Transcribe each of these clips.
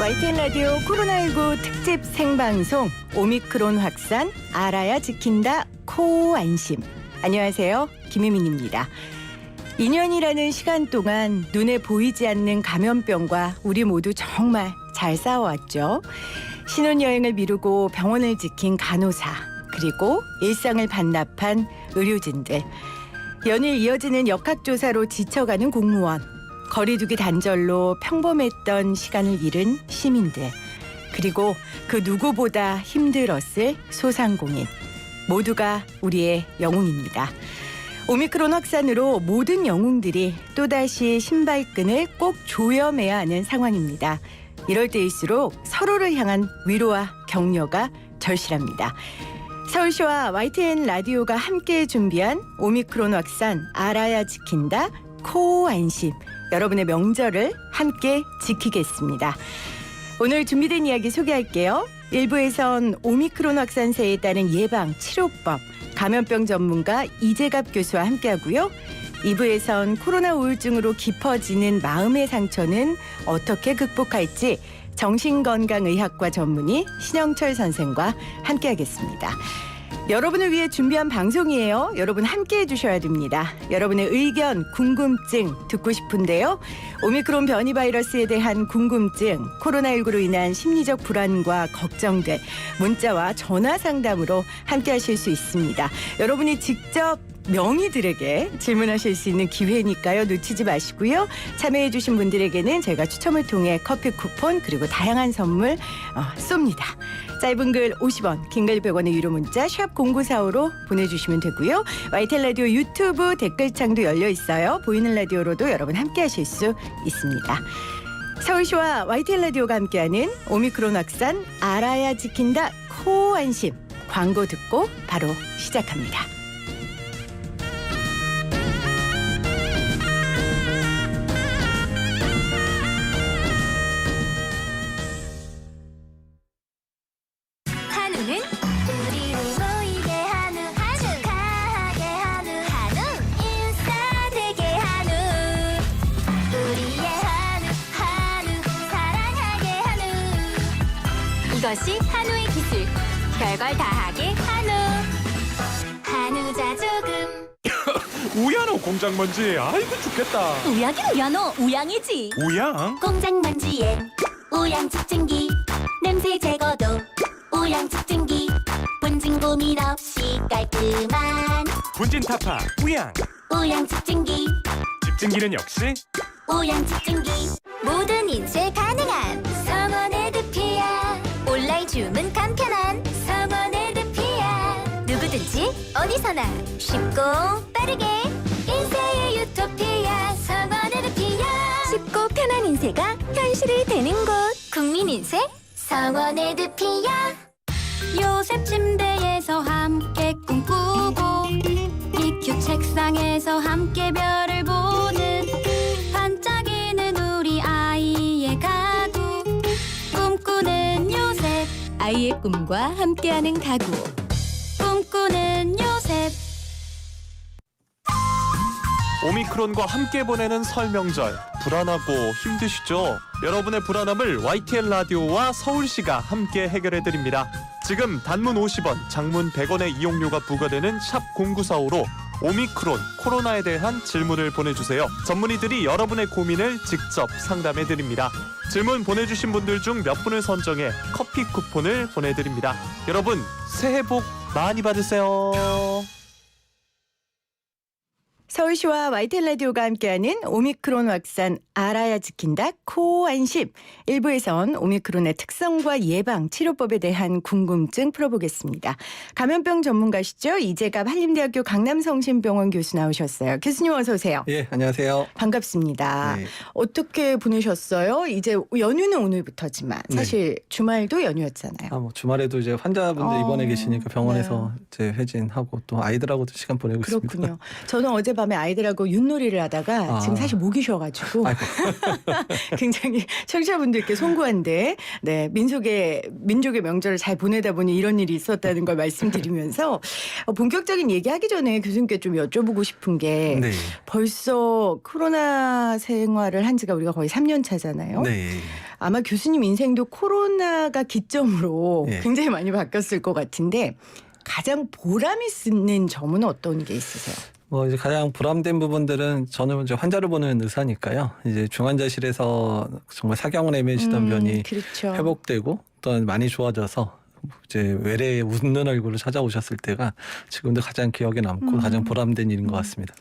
YTN 라디오 코로나19 특집 생방송 오미크론 확산 알아야 지킨다 코 안심. 안녕하세요. 김혜민입니다. 2년이라는 시간 동안 눈에 보이지 않는 감염병과 우리 모두 정말 잘 싸워왔죠. 신혼여행을 미루고 병원을 지킨 간호사, 그리고 일상을 반납한 의료진들, 연일 이어지는 역학조사로 지쳐가는 공무원, 거리두기 단절로 평범했던 시간을 잃은 시민들, 그리고 그 누구보다 힘들었을 소상공인, 모두가 우리의 영웅입니다. 오미크론 확산으로 모든 영웅들이 또다시 신발끈을 꼭 조여매야 하는 상황입니다. 이럴 때일수록 서로를 향한 위로와 격려가 절실합니다. 서울시와 YTN 라디오가 함께 준비한 오미크론 확산 알아야 지킨다 코 안심. 여러분의 명절을 함께 지키겠습니다. 오늘 준비된 이야기 소개할게요. 1부에선 오미크론 확산세에 따른 예방 치료법, 감염병 전문가 이재갑 교수와 함께하고요. 2부에선 코로나 우울증으로 깊어지는 마음의 상처는 어떻게 극복할지 정신건강의학과 전문의 신영철 선생과 함께하겠습니다. 여러분을 위해 준비한 방송이에요. 여러분 함께해 주셔야 됩니다. 여러분의 의견, 궁금증 듣고 싶은데요. 오미크론 변이 바이러스에 대한 궁금증, 코로나19로 인한 심리적 불안과 걱정들, 문자와 전화 상담으로 함께하실 수 있습니다. 여러분이 직접 명의들에게 질문하실 수 있는 기회니까요. 놓치지 마시고요. 참여해 주신 분들에게는 저희가 추첨을 통해 커피 쿠폰 그리고 다양한 선물 쏩니다. 짧은 글 50원, 긴 글 100원의 유료 문자 샵 0945로 보내주시면 되고요. YTN 라디오 유튜브 댓글창도 열려 있어요. 보이는 라디오로도 여러분 함께하실 수 있습니다. 서울시와 YTN 라디오가 함께하는 오미크론 확산 알아야 지킨다 코 안심. 광고 듣고 바로 시작합니다. 한우는 우리를 모이게 한우, 축하하게 한우, 인싸되게 한우, 우리의 한우, 사랑하게 한우. 이것이 한우의 기술, 별걸 다하게 한우 자조금. 우야노 공장 먼지. 아이고 죽겠다. 우양이 우야노 우양이지. 우양? 공장 먼지엔 우양 집진기, 냄새 제거도 우양 집진기, 분진 고민 없이 깔끔한 분진 타파 우양. 우양 집진기, 집진기는 역시 우양 집진기. 모든 인쇄 가능한 성원 에드피아, 온라인 주문 간편한 성원 에드피아. 누구든지 어디서나 쉽고 빠르게 인쇄의 유토피아, 성원 에드피아. 쉽고 편한 인쇄가 현실이 되는 곳, 국민인쇄 성원 에드피아. 요셉 침대에서 함께 꿈꾸고, EQ 책상에서 함께 별을 보는 반짝이는 우리 아이의 가구, 꿈꾸는 요셉. 아이의 꿈과 함께하는 가구, 꿈꾸는 요셉. 오미크론과 함께 보내는 설 명절, 불안하고 힘드시죠? 여러분의 불안함을 YTN 라디오와 서울시가 함께 해결해드립니다. 지금 단문 50원, 장문 100원의 이용료가 부과되는 샵 0945로 오미크론, 코로나에 대한 질문을 보내주세요. 전문의들이 여러분의 고민을 직접 상담해드립니다. 질문 보내주신 분들 중 몇 분을 선정해 커피 쿠폰을 보내드립니다. 여러분, 새해 복 많이 받으세요. 서울시와 YTN 라디오가 함께하는 오미크론 확산 알아야 지킨다 코 안심. 1부에선 오미크론의 특성과 예방, 치료법에 대한 궁금증 풀어보겠습니다. 감염병 전문가시죠? 이재갑 한림대학교 강남성심병원 교수 나오셨어요. 교수님 어서 오세요. 예, 안녕하세요. 반갑습니다. 네. 어떻게 보내셨어요? 이제 연휴는 오늘부터지만 사실 주말도 연휴였잖아요. 뭐 주말에도 이제 환자분들 입원해 계시니까 병원에서 네. 이제 회진하고 또 아이들하고도 시간 보내고 그렇군요. 있습니다. 저는 어젯밤에 아이들하고 윷놀이를 하다가 지금 사실 목이 쉬어가지고 아이고. 굉장히 청취자분들께 송구한데, 네, 민족의 명절을 잘 보내다 보니 이런 일이 있었다는 걸 말씀드리면서 본격적인 얘기하기 전에 교수님께 좀 여쭤보고 싶은 게 네. 벌써 코로나 생활을 한 지가 우리가 거의 3년 차잖아요. 네. 아마 교수님 인생도 코로나가 기점으로 네. 굉장히 많이 바뀌었을 것 같은데 가장 보람이 있는 점은 어떤 게 있으세요? 뭐 이제 가장 보람된 부분들은 저는 이제 환자를 보는 의사니까요. 이제 중환자실에서 정말 사경을 헤매시던 면이 그렇죠. 회복되고 또 많이 좋아져서 이제 외래의 웃는 얼굴로 찾아오셨을 때가 지금도 가장 기억에 남고 가장 보람된 일인 것 같습니다.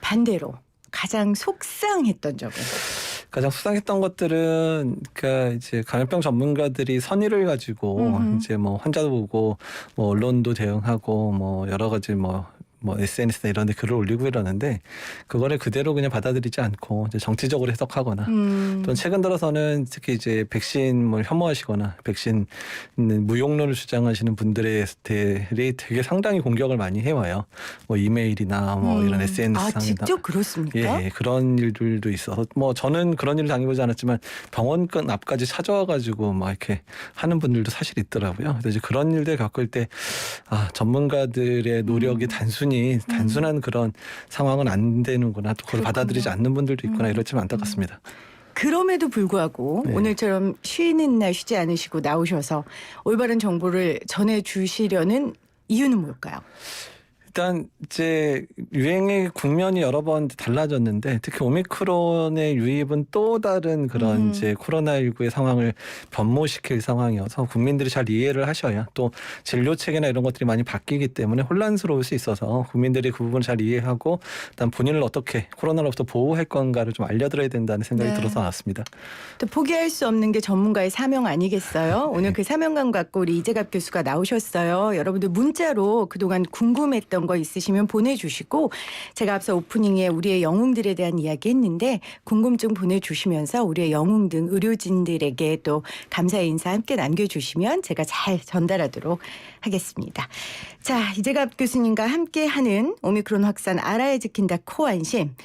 반대로 가장 속상했던 적은? 가장 수상했던 것들은 그러니까 이제 감염병 전문가들이 선의를 가지고 이제 뭐 환자도 보고 뭐 언론도 대응하고 뭐 여러 가지 뭐 SNS나 이런 데 글을 올리고 이러는데 그거를 그대로 그냥 받아들이지 않고 이제 정치적으로 해석하거나 또 최근 들어서는 특히 이제 백신 뭐 혐오하시거나 백신 무용론을 주장하시는 분들에 대해 되게 상당히 공격을 많이 해와요. 뭐 이메일이나 뭐 이런 SNS 아, 상이나 직접 그렇습니까? 예, 그런 일들도 있어서 뭐 저는 그런 일을 당해보지 않았지만 병원 앞까지 찾아와가지고 막 이렇게 하는 분들도 사실 있더라고요. 그래서 이제 그런 일들 겪을 때 전문가들의 노력이 단순한 그런 상황은 안 되는구나, 또 그걸 받아들이지 않는 분들도 있구나, 이렇지만 안타깝습니다. 그럼에도 불구하고 네. 오늘처럼 쉬는 날 쉬지 않으시고 나오셔서 올바른 정보를 전해주시려는 이유는 뭘까요? 일단 이제 유행의 국면이 여러 번 달라졌는데 특히 오미크론의 유입은 또 다른 그런 이제 코로나19의 상황을 변모시킬 상황이어서 국민들이 잘 이해를 하셔야 또 진료 체계나 이런 것들이 많이 바뀌기 때문에 혼란스러울 수 있어서 국민들이 그 부분을 잘 이해하고 일단 본인을 어떻게 코로나로부터 보호할 건가를 좀 알려드려야 된다는 생각이 네. 들어서 나왔습니다. 또 포기할 수 없는 게 전문가의 사명 아니겠어요? 오늘 그 사명감 갖고 우리 이재갑 교수가 나오셨어요. 여러분들 문자로 그동안 궁금했던 거 있으시면 보내주시고 제가 앞서 오프닝에 우리의 영웅들에 대한 이야기 했는데 궁금증 보내주시면서 우리의 영웅 등 의료진들에게 또 감사의 인사 함께 남겨주시면 제가 잘 전달하도록 하겠습니다. 자, 이재갑 교수님과 함께하는 오미크론 확산 알아야 지킨다 코안심.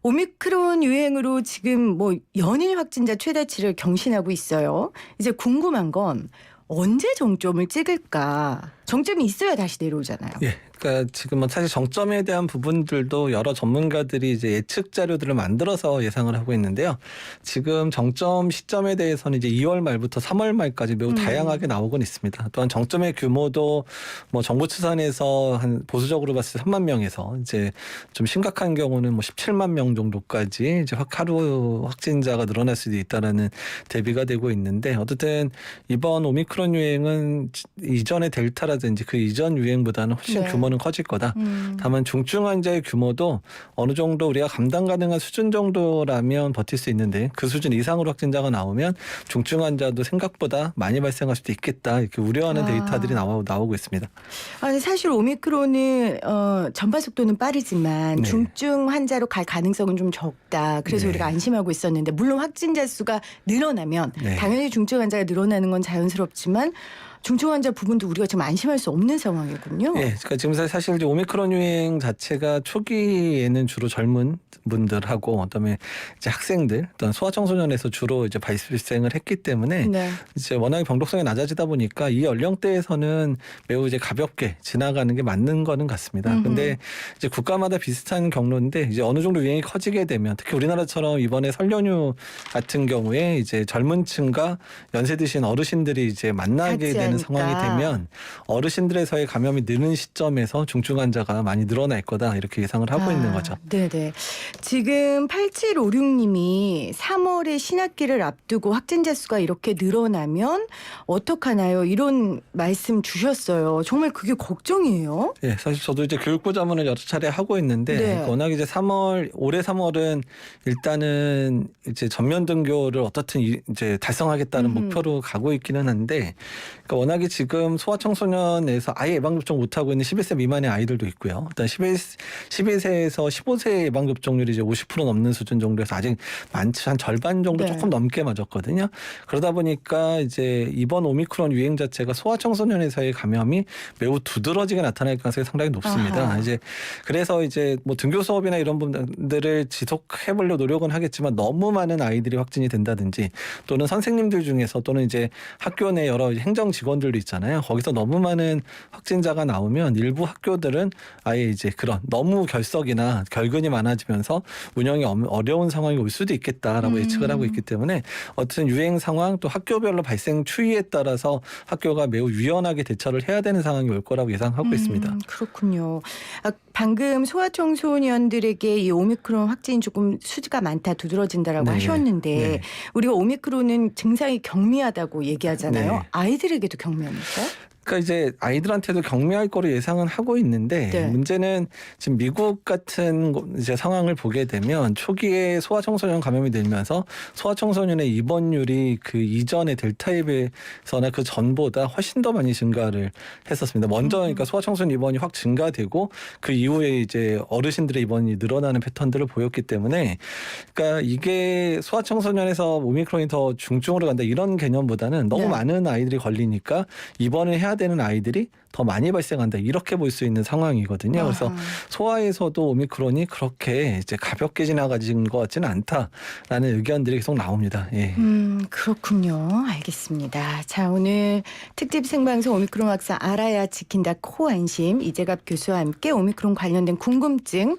오미크론 유행으로 지금 뭐 연일 확진자 최다치를 경신하고 있어요. 이제 궁금한 건 언제 정점을 찍을까? 정점이 있어야 다시 내려오잖아요. 예. 그러니까 지금 뭐 사실 정점에 대한 부분들도 여러 전문가들이 이제 예측 자료들을 만들어서 예상을 하고 있는데요. 지금 정점 시점에 대해서는 이제 2월 말부터 3월 말까지 매우 다양하게 나오곤 있습니다. 또한 정점의 규모도 뭐 정부 추산에서 한 보수적으로 봤을 때 3만 명에서 이제 좀 심각한 경우는 뭐 17만 명 정도까지 이제 하루 확진자가 늘어날 수도 있다라는 대비가 되고 있는데 어쨌든 이번 오미크론 유행은 이전의 델타라든지 그 이전 유행보다는 훨씬 네. 규모는 커질 거다. 다만 중증 환자의 규모도 어느 정도 우리가 감당 가능한 수준 정도라면 버틸 수 있는데 그 수준 이상으로 확진자가 나오면 중증 환자도 생각보다 많이 발생할 수도 있겠다. 이렇게 우려하는 데이터들이 나오고 있습니다. 아니, 사실 오미크론은 전파 속도는 빠르지만 네. 중증 환자로 갈 가능성은 좀 적다. 그래서 네. 우리가 안심하고 있었는데 물론 확진자 수가 늘어나면 네. 당연히 중증 환자가 늘어나는 건 자연스럽지만 중증 환자 부분도 우리가 지금 안심할 수 없는 상황이군요. 예, 그러니까 지금 사실 이제 오미크론 유행 자체가 초기에는 주로 젊은 분들하고 그다음에 이제 학생들, 또한 소아청소년에서 주로 이제 발생을 했기 때문에 네. 이제 워낙에 병독성이 낮아지다 보니까 이 연령대에서는 매우 이제 가볍게 지나가는 게 맞는 거는 같습니다. 근데 이제 국가마다 비슷한 경로인데 이제 어느 정도 유행이 커지게 되면 특히 우리나라처럼 이번에 설 연휴 같은 경우에 이제 젊은층과 연세 드신 어르신들이 이제 만나게 되는 상황이 되면 어르신들에서의 감염이 느는 시점에서 중증 환자가 많이 늘어날 거다 이렇게 예상을 하고 있는 거죠. 네네. 지금 8756님이 3월에 신학기를 앞두고 확진자 수가 이렇게 늘어나면 어떡하나요? 이런 말씀 주셨어요. 정말 그게 걱정이에요. 예, 사실 저도 이제 교육부 자문을 여러 차례 하고 있는데 네. 워낙 이제 올해 3월은 일단은 이제 전면 등교를 어떻든 이제 달성하겠다는 목표로 가고 있기는 한데, 그러니까 워낙에 지금 소아청소년에서 아예 예방접종 못하고 있는 11세 미만의 아이들도 있고요. 일단 12세에서 15세 예방접종률이 이제 50% 넘는 수준 정도에서 아직 많지 한 절반 정도 네. 조금 넘게 맞았거든요. 그러다 보니까 이제 이번 오미크론 유행 자체가 소아청소년에서의 감염이 매우 두드러지게 나타날 가능성이 상당히 높습니다. 아하. 이제 그래서 이제 뭐 등교 수업이나 이런 부분들을 지속해보려 노력은 하겠지만 너무 많은 아이들이 확진이 된다든지 또는 선생님들 중에서 또는 이제 학교 내 여러 행정 직원들도 있잖아요. 거기서 너무 많은 확진자가 나오면 일부 학교들은 아예 이제 그런 너무 결석이나 결근이 많아지면서 운영이 어려운 상황이 올 수도 있겠다라고 예측을 하고 있기 때문에 어쨌든 유행 상황 또 학교별로 발생 추이에 따라서 학교가 매우 유연하게 대처를 해야 되는 상황이 올 거라고 예상하고 있습니다. 그렇군요. 방금 소아청소년들에게 이 오미크론 확진이 조금 수가 많다 두드러진다라고 네. 하셨는데 네. 우리가 오미크론은 증상이 경미하다고 얘기하잖아요. 네. 아이들에게도 경미합니까? 그러니까 이제 아이들한테도 경미할 거로 예상은 하고 있는데 네. 문제는 지금 미국 같은 이제 상황을 보게 되면 초기에 소아청소년 감염이 늘면서 소아청소년의 입원율이 그 이전의 델타에 비해서나 그 전보다 훨씬 더 많이 증가를 했었습니다. 먼저 그러니까 소아청소년 입원이 확 증가되고 그 이후에 이제 어르신들의 입원이 늘어나는 패턴들을 보였기 때문에 그러니까 이게 소아청소년에서 오미크론이 더 중증으로 간다 이런 개념보다는 너무 네. 많은 아이들이 걸리니까 입원을 해야 되는 아이들이 더 많이 발생한다 이렇게 볼 수 있는 상황이거든요. 그래서 아하. 소아에서도 오미크론이 그렇게 이제 가볍게 지나가진 것 같지는 않다라는 의견들이 계속 나옵니다. 예. 그렇군요. 알겠습니다. 자, 오늘 특집 생방송 오미크론 확산 알아야 지킨다 코안심 이재갑 교수와 함께 오미크론 관련된 궁금증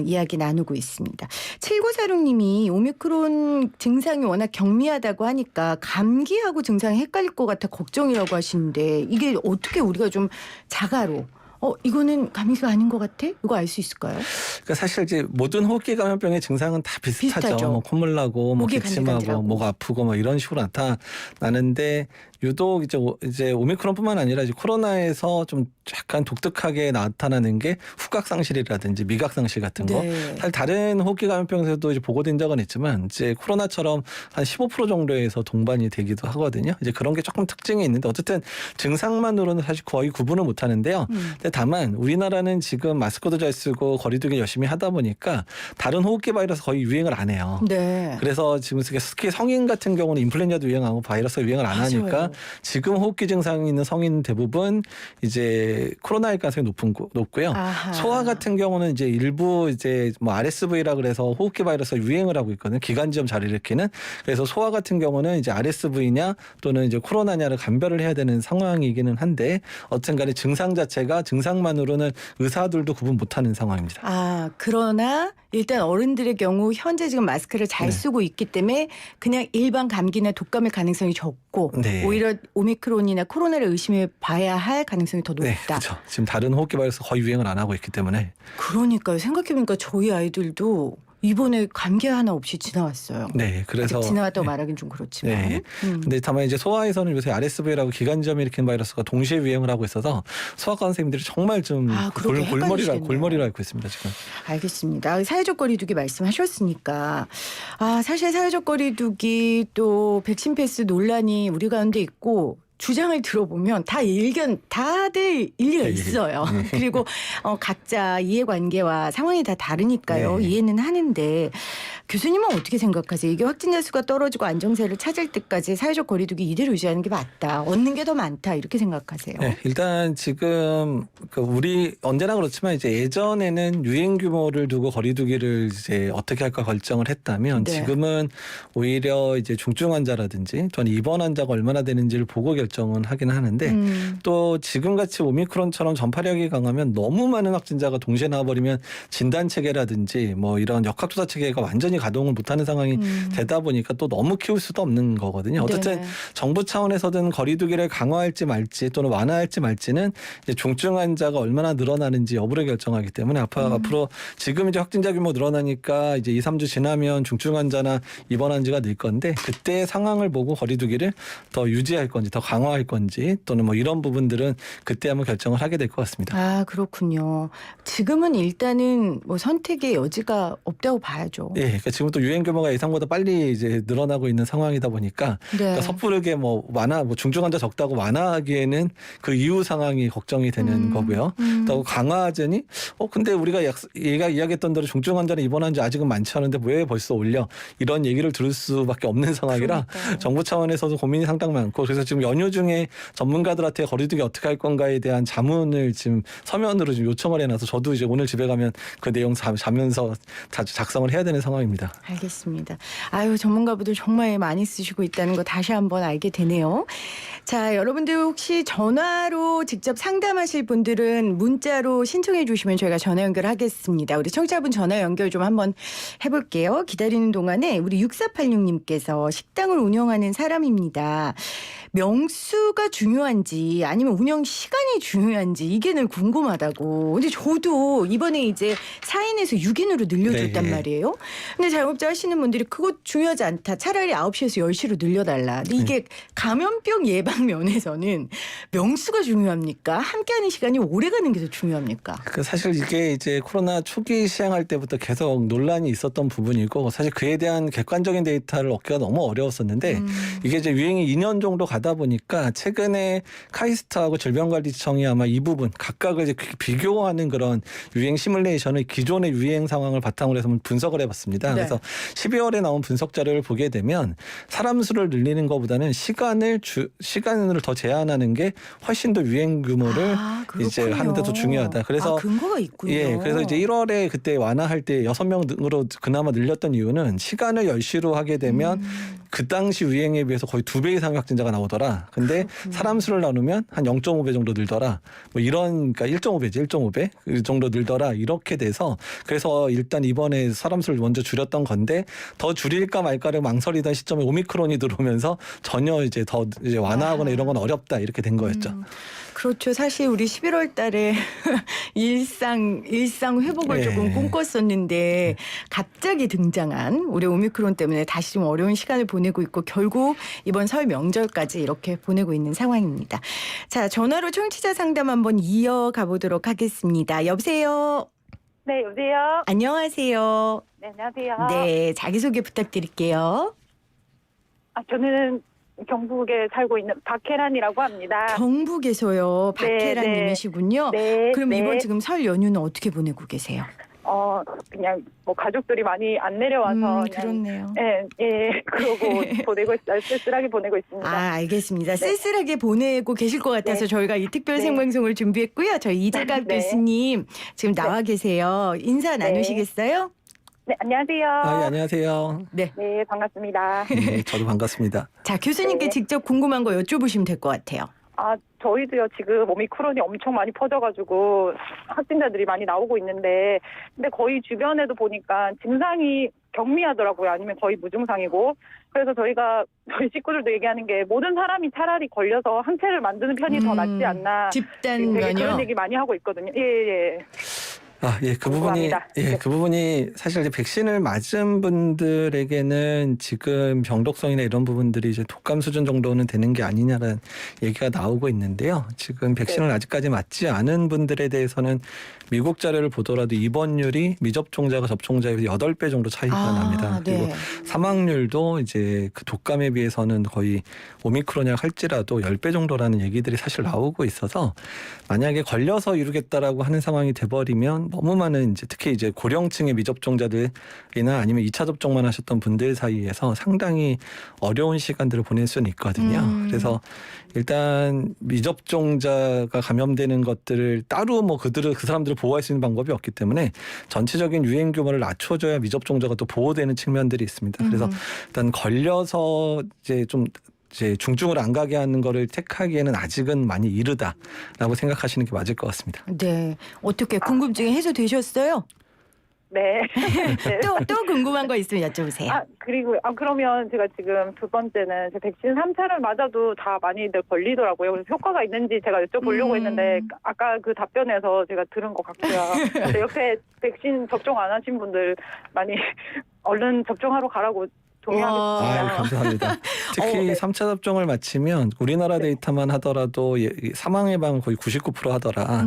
이야기 나누고 있습니다. 7946님이 오미크론 증상이 워낙 경미하다고 하니까 감기하고 증상이 헷갈릴 것 같아 걱정이라고 하시는데 이게 어떻게 우리가 좀 자가로 이거는 감기가 아닌 것 같아? 이거 알 수 있을까요? 그러니까 사실 이제 모든 호흡기 감염병의 증상은 다 비슷하죠. 뭐 콧물 나고, 뭐 목이 기침하고, 간질간질하고. 목 아프고, 뭐 이런 식으로 나타나는데 유독 이제 오미크론뿐만 아니라 이제 코로나에서 좀 약간 독특하게 나타나는 게 후각 상실이라든지 미각 상실 같은 거. 네. 사실 다른 호흡기 감염병에서도 이제 보고된 적은 있지만 이제 코로나처럼 한 15% 정도에서 동반이 되기도 하거든요. 이제 그런 게 조금 특징이 있는데 어쨌든 증상만으로는 사실 거의 구분을 못 하는데요. 근데 다만 우리나라는 지금 마스크도 잘 쓰고 거리두기 열심히 하다 보니까 다른 호흡기 바이러스 거의 유행을 안 해요. 네. 그래서 지금 특히 성인 같은 경우는 인플루엔자도 유행하고 바이러스가 유행을 안 맞아요. 하니까 지금 호흡기 증상이 있는 성인 대부분 이제 코로나일 가능성이 높고요. 아하. 소아 같은 경우는 이제 일부 이제 뭐 RSV라 그래서 호흡기 바이러스가 유행을 하고 있거든요. 기관지염 잘 일으키는. 그래서 소아 같은 경우는 이제 RSV냐 또는 이제 코로나냐를 감별을 해야 되는 상황이기는 한데 어쨌든 간에 증상 자체가 증상만으로는 의사들도 구분 못하는 상황입니다. 그러나 일단 어른들의 경우 현재 지금 마스크를 잘 네. 쓰고 있기 때문에 그냥 일반 감기나 독감일 가능성이 적고 네. 오히려 오미크론이나 코로나를 의심해 봐야 할 가능성이 더 높다. 네, 그렇죠. 지금 다른 호흡기 바이러스 거의 유행을 안 하고 있기 때문에. 그러니까요. 생각해보니까 저희 아이들도 이번에 감기 하나 없이 지나왔어요. 네, 그래서 아직 지나왔다고 네. 말하긴 좀 그렇지만. 네. 근데 다만 이제 소아에서는 요새 RSV라고 기관지염 일으키는 바이러스가 동시에 유행을 하고 있어서 소아과 선생님들이 정말 좀 그러게 헷갈리시겠네요. 골머리로 앓고 있습니다 지금. 알겠습니다. 사회적 거리두기 말씀하셨으니까 사실 사회적 거리두기 또 백신 패스 논란이 우리 가운데 있고 주장을 들어보면 다들 일리가 네. 있어요. 그리고 각자 이해관계와 상황이 다 다르니까요. 네. 이해는 하는데 교수님은 어떻게 생각하세요? 이게 확진자 수가 떨어지고 안정세를 찾을 때까지 사회적 거리두기 이대로 유지하는 게 맞다. 얻는 게 더 많다. 이렇게 생각하세요? 네, 일단 지금 우리 언제나 그렇지만 이제 예전에는 유행 규모를 두고 거리두기를 이제 어떻게 할까 결정을 했다면 네. 지금은 오히려 이제 중증 환자라든지 저는 입원 환자가 얼마나 되는지를 보고 결정은 하긴 하는데 또 지금같이 오미크론처럼 전파력이 강하면 너무 많은 확진자가 동시에 나와버리면 진단 체계라든지 뭐 이런 역학조사 체계가 완전히 가동을 못하는 상황이 되다 보니까 또 너무 키울 수도 없는 거거든요. 어쨌든 네네. 정부 차원에서든 거리두기를 강화할지 말지 또는 완화할지 말지는 이제 중증 환자가 얼마나 늘어나는지 여부를 결정하기 때문에 앞으로 지금 이제 확진자 규모 늘어나니까 이제 2, 3주 지나면 중증 환자나 입원 환자가 늘 건데 그때 상황을 보고 거리두기를 더 유지할 건지 더 강화할 강화할 건지 또는 뭐 이런 부분들은 그때 한번 결정을 하게 될 것 같습니다. 아, 그렇군요. 지금은 일단은 뭐 선택의 여지가 없다고 봐야죠. 예, 그러니까 지금 또 유행 규모가 예상보다 빨리 이제 늘어나고 있는 상황이다 보니까 네. 그러니까 섣부르게 뭐 중증 환자 적다고 완화하기에는 그 이후 상황이 걱정이 되는 거고요. 또 강화하자니 근데 우리가 얘가 이야기했던 대로 중증 환자는 입원한 지 아직은 많지 않은데 왜 벌써 올려? 이런 얘기를 들을 수밖에 없는 상황이라 그러니까요. 정부 차원에서도 고민이 상당히 많고 그래서 지금 연휴 중에 전문가들한테 거리두기 어떻게 할 건가에 대한 자문을 지금 서면으로 지금 요청을 해놔서 저도 이제 오늘 집에 가면 그 내용 자면서 작성을 해야 되는 상황입니다. 알겠습니다. 아유, 전문가분들 정말 많이 쓰시고 있다는 거 다시 한번 알게 되네요. 자, 여러분들 혹시 전화로 직접 상담하실 분들은 문자로 신청해 주시면 저희가 전화 연결하겠습니다. 우리 청취자분 전화 연결 좀 한번 해볼게요. 기다리는 동안에 우리 6486님께서 식당을 운영하는 사람입니다. 명수가 중요한지 아니면 운영 시간이 중요한지 이게 늘 궁금하다고. 근데 저도 이번에 이제 4인에서 6인으로 늘려줬단 네. 말이에요. 근데 자영업자 하시는 분들이 그거 중요하지 않다. 차라리 9시에서 10시로 늘려달라. 근데 이게 감염병 예방 면에서는 명수가 중요합니까? 함께하는 시간이 오래가는 게 더 중요합니까? 그 사실 이게 이제 코로나 초기 시행할 때부터 계속 논란이 있었던 부분이고 사실 그에 대한 객관적인 데이터를 얻기가 너무 어려웠었는데 이게 이제 유행이 2년 정도 가다 보니까 최근에 카이스트하고 질병관리청이 아마 이 부분 각각을 이제 비교하는 그런 유행 시뮬레이션을 기존의 유행 상황을 바탕으로 해서 분석을 해봤습니다. 네. 그래서 12월에 나온 분석 자료를 보게 되면 사람 수를 늘리는 것보다는 시간을 더 제한하는 게 훨씬 더 유행 규모를 이제 하는 데 더 중요하다. 그래서 근거가 있군요. 예, 그래서 이제 1월에 그때 완화할 때 6명으로 그나마 늘렸던 이유는 시간을 10시로 하게 되면 그 당시 유행에 비해서 거의 2배 이상의 확진자가 나오더라. 근데 사람 수를 나누면 한 0.5배 정도 늘더라. 뭐 이런, 그러니까 1.5배지, 1.5배 그 정도 늘더라. 이렇게 돼서 그래서 일단 이번에 사람 수를 먼저 줄였던 건데 더 줄일까 말까를 망설이던 시점에 오미크론이 들어오면서 전혀 이제 더 이제 완화하거나 이런 건 어렵다 이렇게 된 거였죠. 그렇죠. 사실 우리 11월 달에 일상 회복을 예. 조금 꿈꿨었는데 갑자기 등장한 우리 오미크론 때문에 다시 좀 어려운 시간을 보내고 있고 결국 이번 설 명절까지 이렇게 보내고 있는 상황입니다. 자, 전화로 청취자 상담 한번 이어가 보도록 하겠습니다. 여보세요. 네, 여보세요? 안녕하세요. 네, 안녕하세요. 네, 자기소개 부탁드릴게요. 저는 경북에 살고 있는 박혜란이라고 합니다. 경북에서요. 박혜란 네, 네. 님이시군요. 네. 그럼 네. 이번 지금 설 연휴는 어떻게 보내고 계세요? 그냥 뭐 가족들이 많이 안 내려와서 그냥 그렇네요. 그러고 보내고 있어요. 쓸쓸하게 보내고 있습니다. 알겠습니다. 쓸쓸하게 보내고 계실 것 같아서 네. 저희가 이 특별 네. 생방송을 준비했고요. 저희 이재갑 네. 교수님 지금 나와 계세요. 인사 나누시겠어요? 네, 안녕하세요. 아, 예, 안녕하세요. 네. 네, 반갑습니다. 네, 저도 반갑습니다. 자, 교수님께 네. 직접 궁금한 거 여쭤보시면 될 것 같아요. 저희도요, 지금 오미크론이 엄청 많이 퍼져가지고 확진자들이 많이 나오고 있는데, 근데 거의 주변에도 보니까 증상이 경미하더라고요. 아니면 거의 무증상이고. 그래서 저희 식구들도 얘기하는 게 모든 사람이 차라리 걸려서 항체를 만드는 편이 더 낫지 않나. 되게 집단면요. 그런 얘기 많이 하고 있거든요. 예. 궁금합니다. 그 부분이 사실 이제 백신을 맞은 분들에게는 지금 병독성이나 이런 부분들이 이제 독감 수준 정도는 되는 게 아니냐라는 얘기가 나오고 있는데요. 지금 백신을 아직까지 맞지 않은 분들에 대해서는 미국 자료를 보더라도 입원율이 미접종자가 접종자에 비해서 8배 정도 차이가 납니다. 네. 그리고 사망률도 이제 그 독감에 비해서는 거의 오미크론이라 할지라도 10배 정도라는 얘기들이 사실 나오고 있어서 만약에 걸려서 이루겠다라고 하는 상황이 돼버리면 너무 많은 이제 특히 이제 고령층의 미접종자들이나 아니면 2차 접종만 하셨던 분들 사이에서 상당히 어려운 시간들을 보낼 수는 있거든요. 그래서 일단 미접종자가 감염되는 것들을 따로 뭐 그 사람들을 보호할 수 있는 방법이 없기 때문에 전체적인 유행 규모를 낮춰줘야 미접종자가 또 보호되는 측면들이 있습니다. 그래서 일단 걸려서 이제 중증을 안 가게 하는 거를 택하기에는 아직은 많이 이르다라고 생각하시는 게 맞을 것 같습니다. 네. 어떻게 궁금증이 해소되셨어요? 네. 또 궁금한 거 있으면 여쭤보세요. 그리고 그러면 제가 지금 두 번째는 백신 3차를 맞아도 다 많이들 걸리더라고요. 그래서 효과가 있는지 제가 여쭤보려고 했는데 아까 그 답변에서 제가 들은 것 같고요. 근데 옆에 백신 접종 안 하신 분들 많이 얼른 접종하러 가라고 동의하겠습니다. 아유, 감사합니다. 특히 네. 3차 접종을 마치면 우리나라 데이터만 하더라도 사망 예방은 거의 99% 하더라.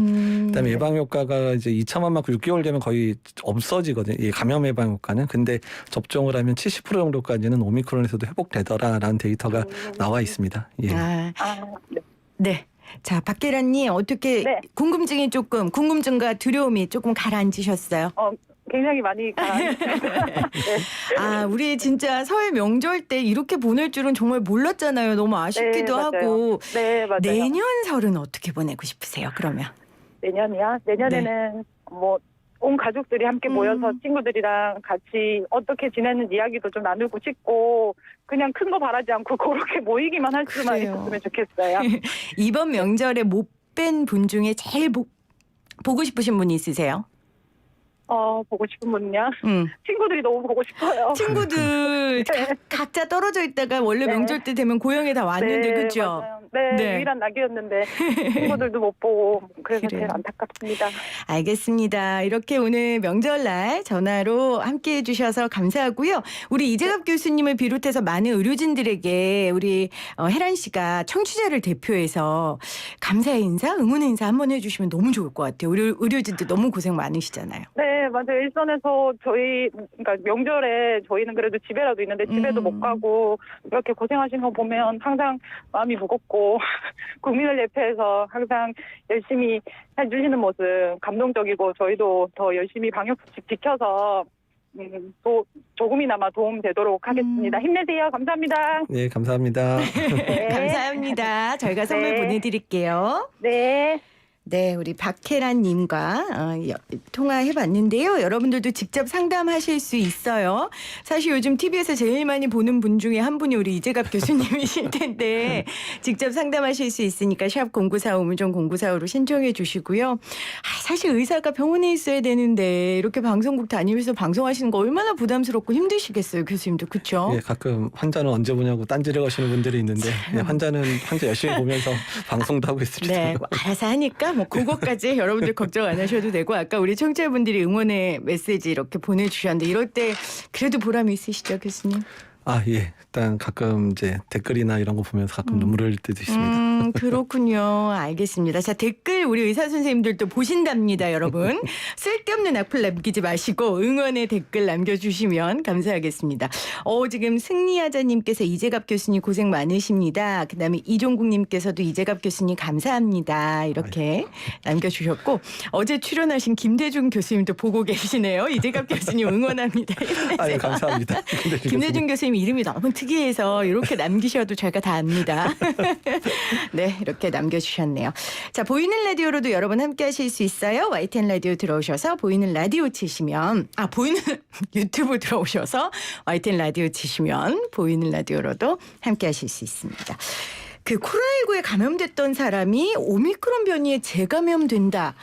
그다음에 예방 효과가 이제 2차만 맞고 6개월 되면 거의 없어지거든요. 이 감염 예방 효과는. 근데 접종을 하면 70% 정도까지는 오미크론에서도 회복되더라라는 데이터가 나와 있습니다. 예. 아, 네. 네. 자, 박계란님 어떻게 네. 궁금증과 두려움이 조금 가라앉으셨어요? 굉장히 많이 가라앉았습니다. 네. 아, 우리 진짜 설 명절 때 이렇게 보낼 줄은 정말 몰랐잖아요. 너무 아쉽기도 네, 맞아요. 하고. 네, 맞아요. 내년 설은 어떻게 보내고 싶으세요? 그러면? 내년이야? 내년에는 뭐 온 가족들이 함께 모여서 친구들이랑 같이 어떻게 지내는 이야기도 좀 나누고 싶고 그냥 큰 거 바라지 않고 그렇게 모이기만 할 수만 그래요. 있었으면 좋겠어요. 이번 명절에 못 뵌 분 중에 제일 보고 싶으신 분이 있으세요? 보고 싶은 분요? 응. 친구들이 너무 보고 싶어요. 친구들 각자 떨어져 있다가 원래 네. 명절 때 되면 고향에 다 왔는데 네, 그죠? 맞아요. 네, 네. 유일한 낙이었는데 친구들도 못 보고 그래서 그래요. 제일 안타깝습니다. 알겠습니다. 이렇게 오늘 명절날 전화로 함께해 주셔서 감사하고요. 우리 이재갑 교수님을 비롯해서 많은 의료진들에게 우리 혜란 씨가 청취자를 대표해서 감사의 인사, 응원의 인사 한번 해주시면 너무 좋을 것 같아요. 의료진들 너무 고생 많으시잖아요. 네, 맞아요. 일선에서 그러니까 명절에 저희는 그래도 집에라도 있는데 집에도 못 가고 이렇게 고생하시는 거 보면 항상 마음이 무겁고 국민을 대표해서 항상 열심히 해주시는 모습 감동적이고 저희도 더 열심히 방역수칙 지켜서 또 조금이나마 도움 되도록 하겠습니다. 힘내세요. 감사합니다. 네, 감사합니다. 네. 감사합니다. 저희가 선물 네. 보내드릴게요. 네. 네, 우리 박혜란님과 통화해봤는데요. 여러분들도 직접 상담하실 수 있어요. 사실 요즘 TV에서 제일 많이 보는 분 중에 한 분이 우리 이재갑 교수님이실 텐데 직접 상담하실 수 있으니까 샵 0945 우물정 0945로 신청해 주시고요. 사실 의사가 병원에 있어야 되는데 이렇게 방송국 다니면서 방송하시는 거 얼마나 부담스럽고 힘드시겠어요, 교수님도. 그렇죠? 예, 가끔 환자는 언제 보냐고 딴지를 거시는 분들이 있는데 예, 환자는 환자 열심히 보면서 방송도 하고 있습니다. 네, 뭐 알아서 하니까 뭐 그것까지 여러분들 걱정 안 하셔도 되고 아까 우리 청취자분들이 응원의 메시지 이렇게 보내주셨는데 이럴 때 그래도 보람이 있으시죠, 교수님? 아, 예. 일단 가끔 이제 댓글이나 이런 거 보면서 가끔 눈물 흘릴 때도 있습니다. 그렇군요. 알겠습니다. 자, 댓글 우리 의사 선생님들도 보신답니다, 여러분. 쓸데없는 악플 남기지 마시고 응원의 댓글 남겨주시면 감사하겠습니다. 지금 승리하자님께서 이재갑 교수님 고생 많으십니다. 그다음에 이종국님께서도 이재갑 교수님 감사합니다. 이렇게 남겨주셨고 어제 출연하신 김대중 교수님도 보고 계시네요. 이재갑 교수님 응원합니다. 아유, 감사합니다. 김대중 교수님 이름이 너무 특이해서 이렇게 남기셔도 저희가 다 압니다. 네, 이렇게 남겨주셨네요. 자, 보이는 라디오로도 여러분 함께 하실 수 있어요. YTN 라디오 들어오셔서 보이는 라디오 치시면 보이는 유튜브 들어오셔서 YTN 라디오 치시면 보이는 라디오로도 함께 하실 수 있습니다. 그 코로나19에 감염됐던 사람이 오미크론 변이에 재감염된다.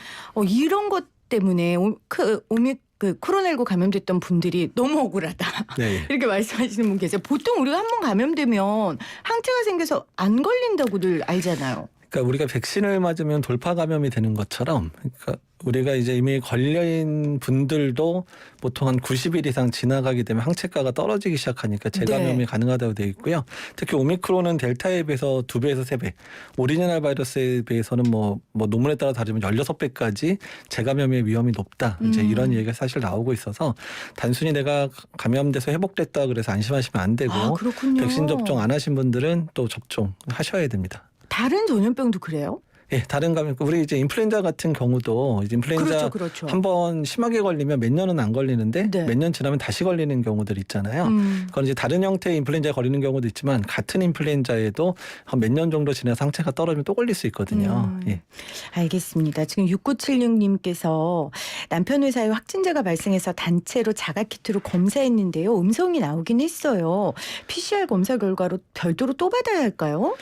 이런 것 때문에 코로나19 감염됐던 분들이 너무 억울하다. 네. 이렇게 말씀하시는 분 계세요. 보통 우리가 한 번 감염되면 항체가 생겨서 안 걸린다고들 알잖아요. 그러니까 우리가 백신을 맞으면 돌파 감염이 되는 것처럼 그러니까 우리가 이제 이미 걸린 분들도 보통 한 90일 이상 지나가게 되면 항체가가 떨어지기 시작하니까 재감염이 네. 가능하다고 되어 있고요. 특히 오미크론은 델타에 비해서 2배에서 3배, 오리지널 바이러스에 비해서는 뭐 논문에 따라 다르지만 16배까지 재감염의 위험이 높다. 이제 이런 얘기가 사실 나오고 있어서 단순히 내가 감염돼서 회복됐다 그래서 안심하시면 안 되고 그렇군요. 백신 접종 안 하신 분들은 또 접종하셔야 됩니다. 다른 전염병도 그래요? 예, 다른 감염. 우리 이제 인플루엔자 같은 경우도 이제 인플루엔자 그렇죠. 한번 심하게 걸리면 몇 년은 안 걸리는데 네. 몇 년 지나면 다시 걸리는 경우들 있잖아요. 그건 이제 다른 형태의 인플루엔자에 걸리는 경우도 있지만 같은 인플루엔자에도 한 몇 년 정도 지나 상태가 떨어지면 또 걸릴 수 있거든요. 예. 알겠습니다. 지금 6976님께서 남편 회사에 확진자가 발생해서 단체로 자가키트로 검사했는데요. 음성이 나오긴 했어요. PCR 검사 결과로 별도로 또 받아야 할까요?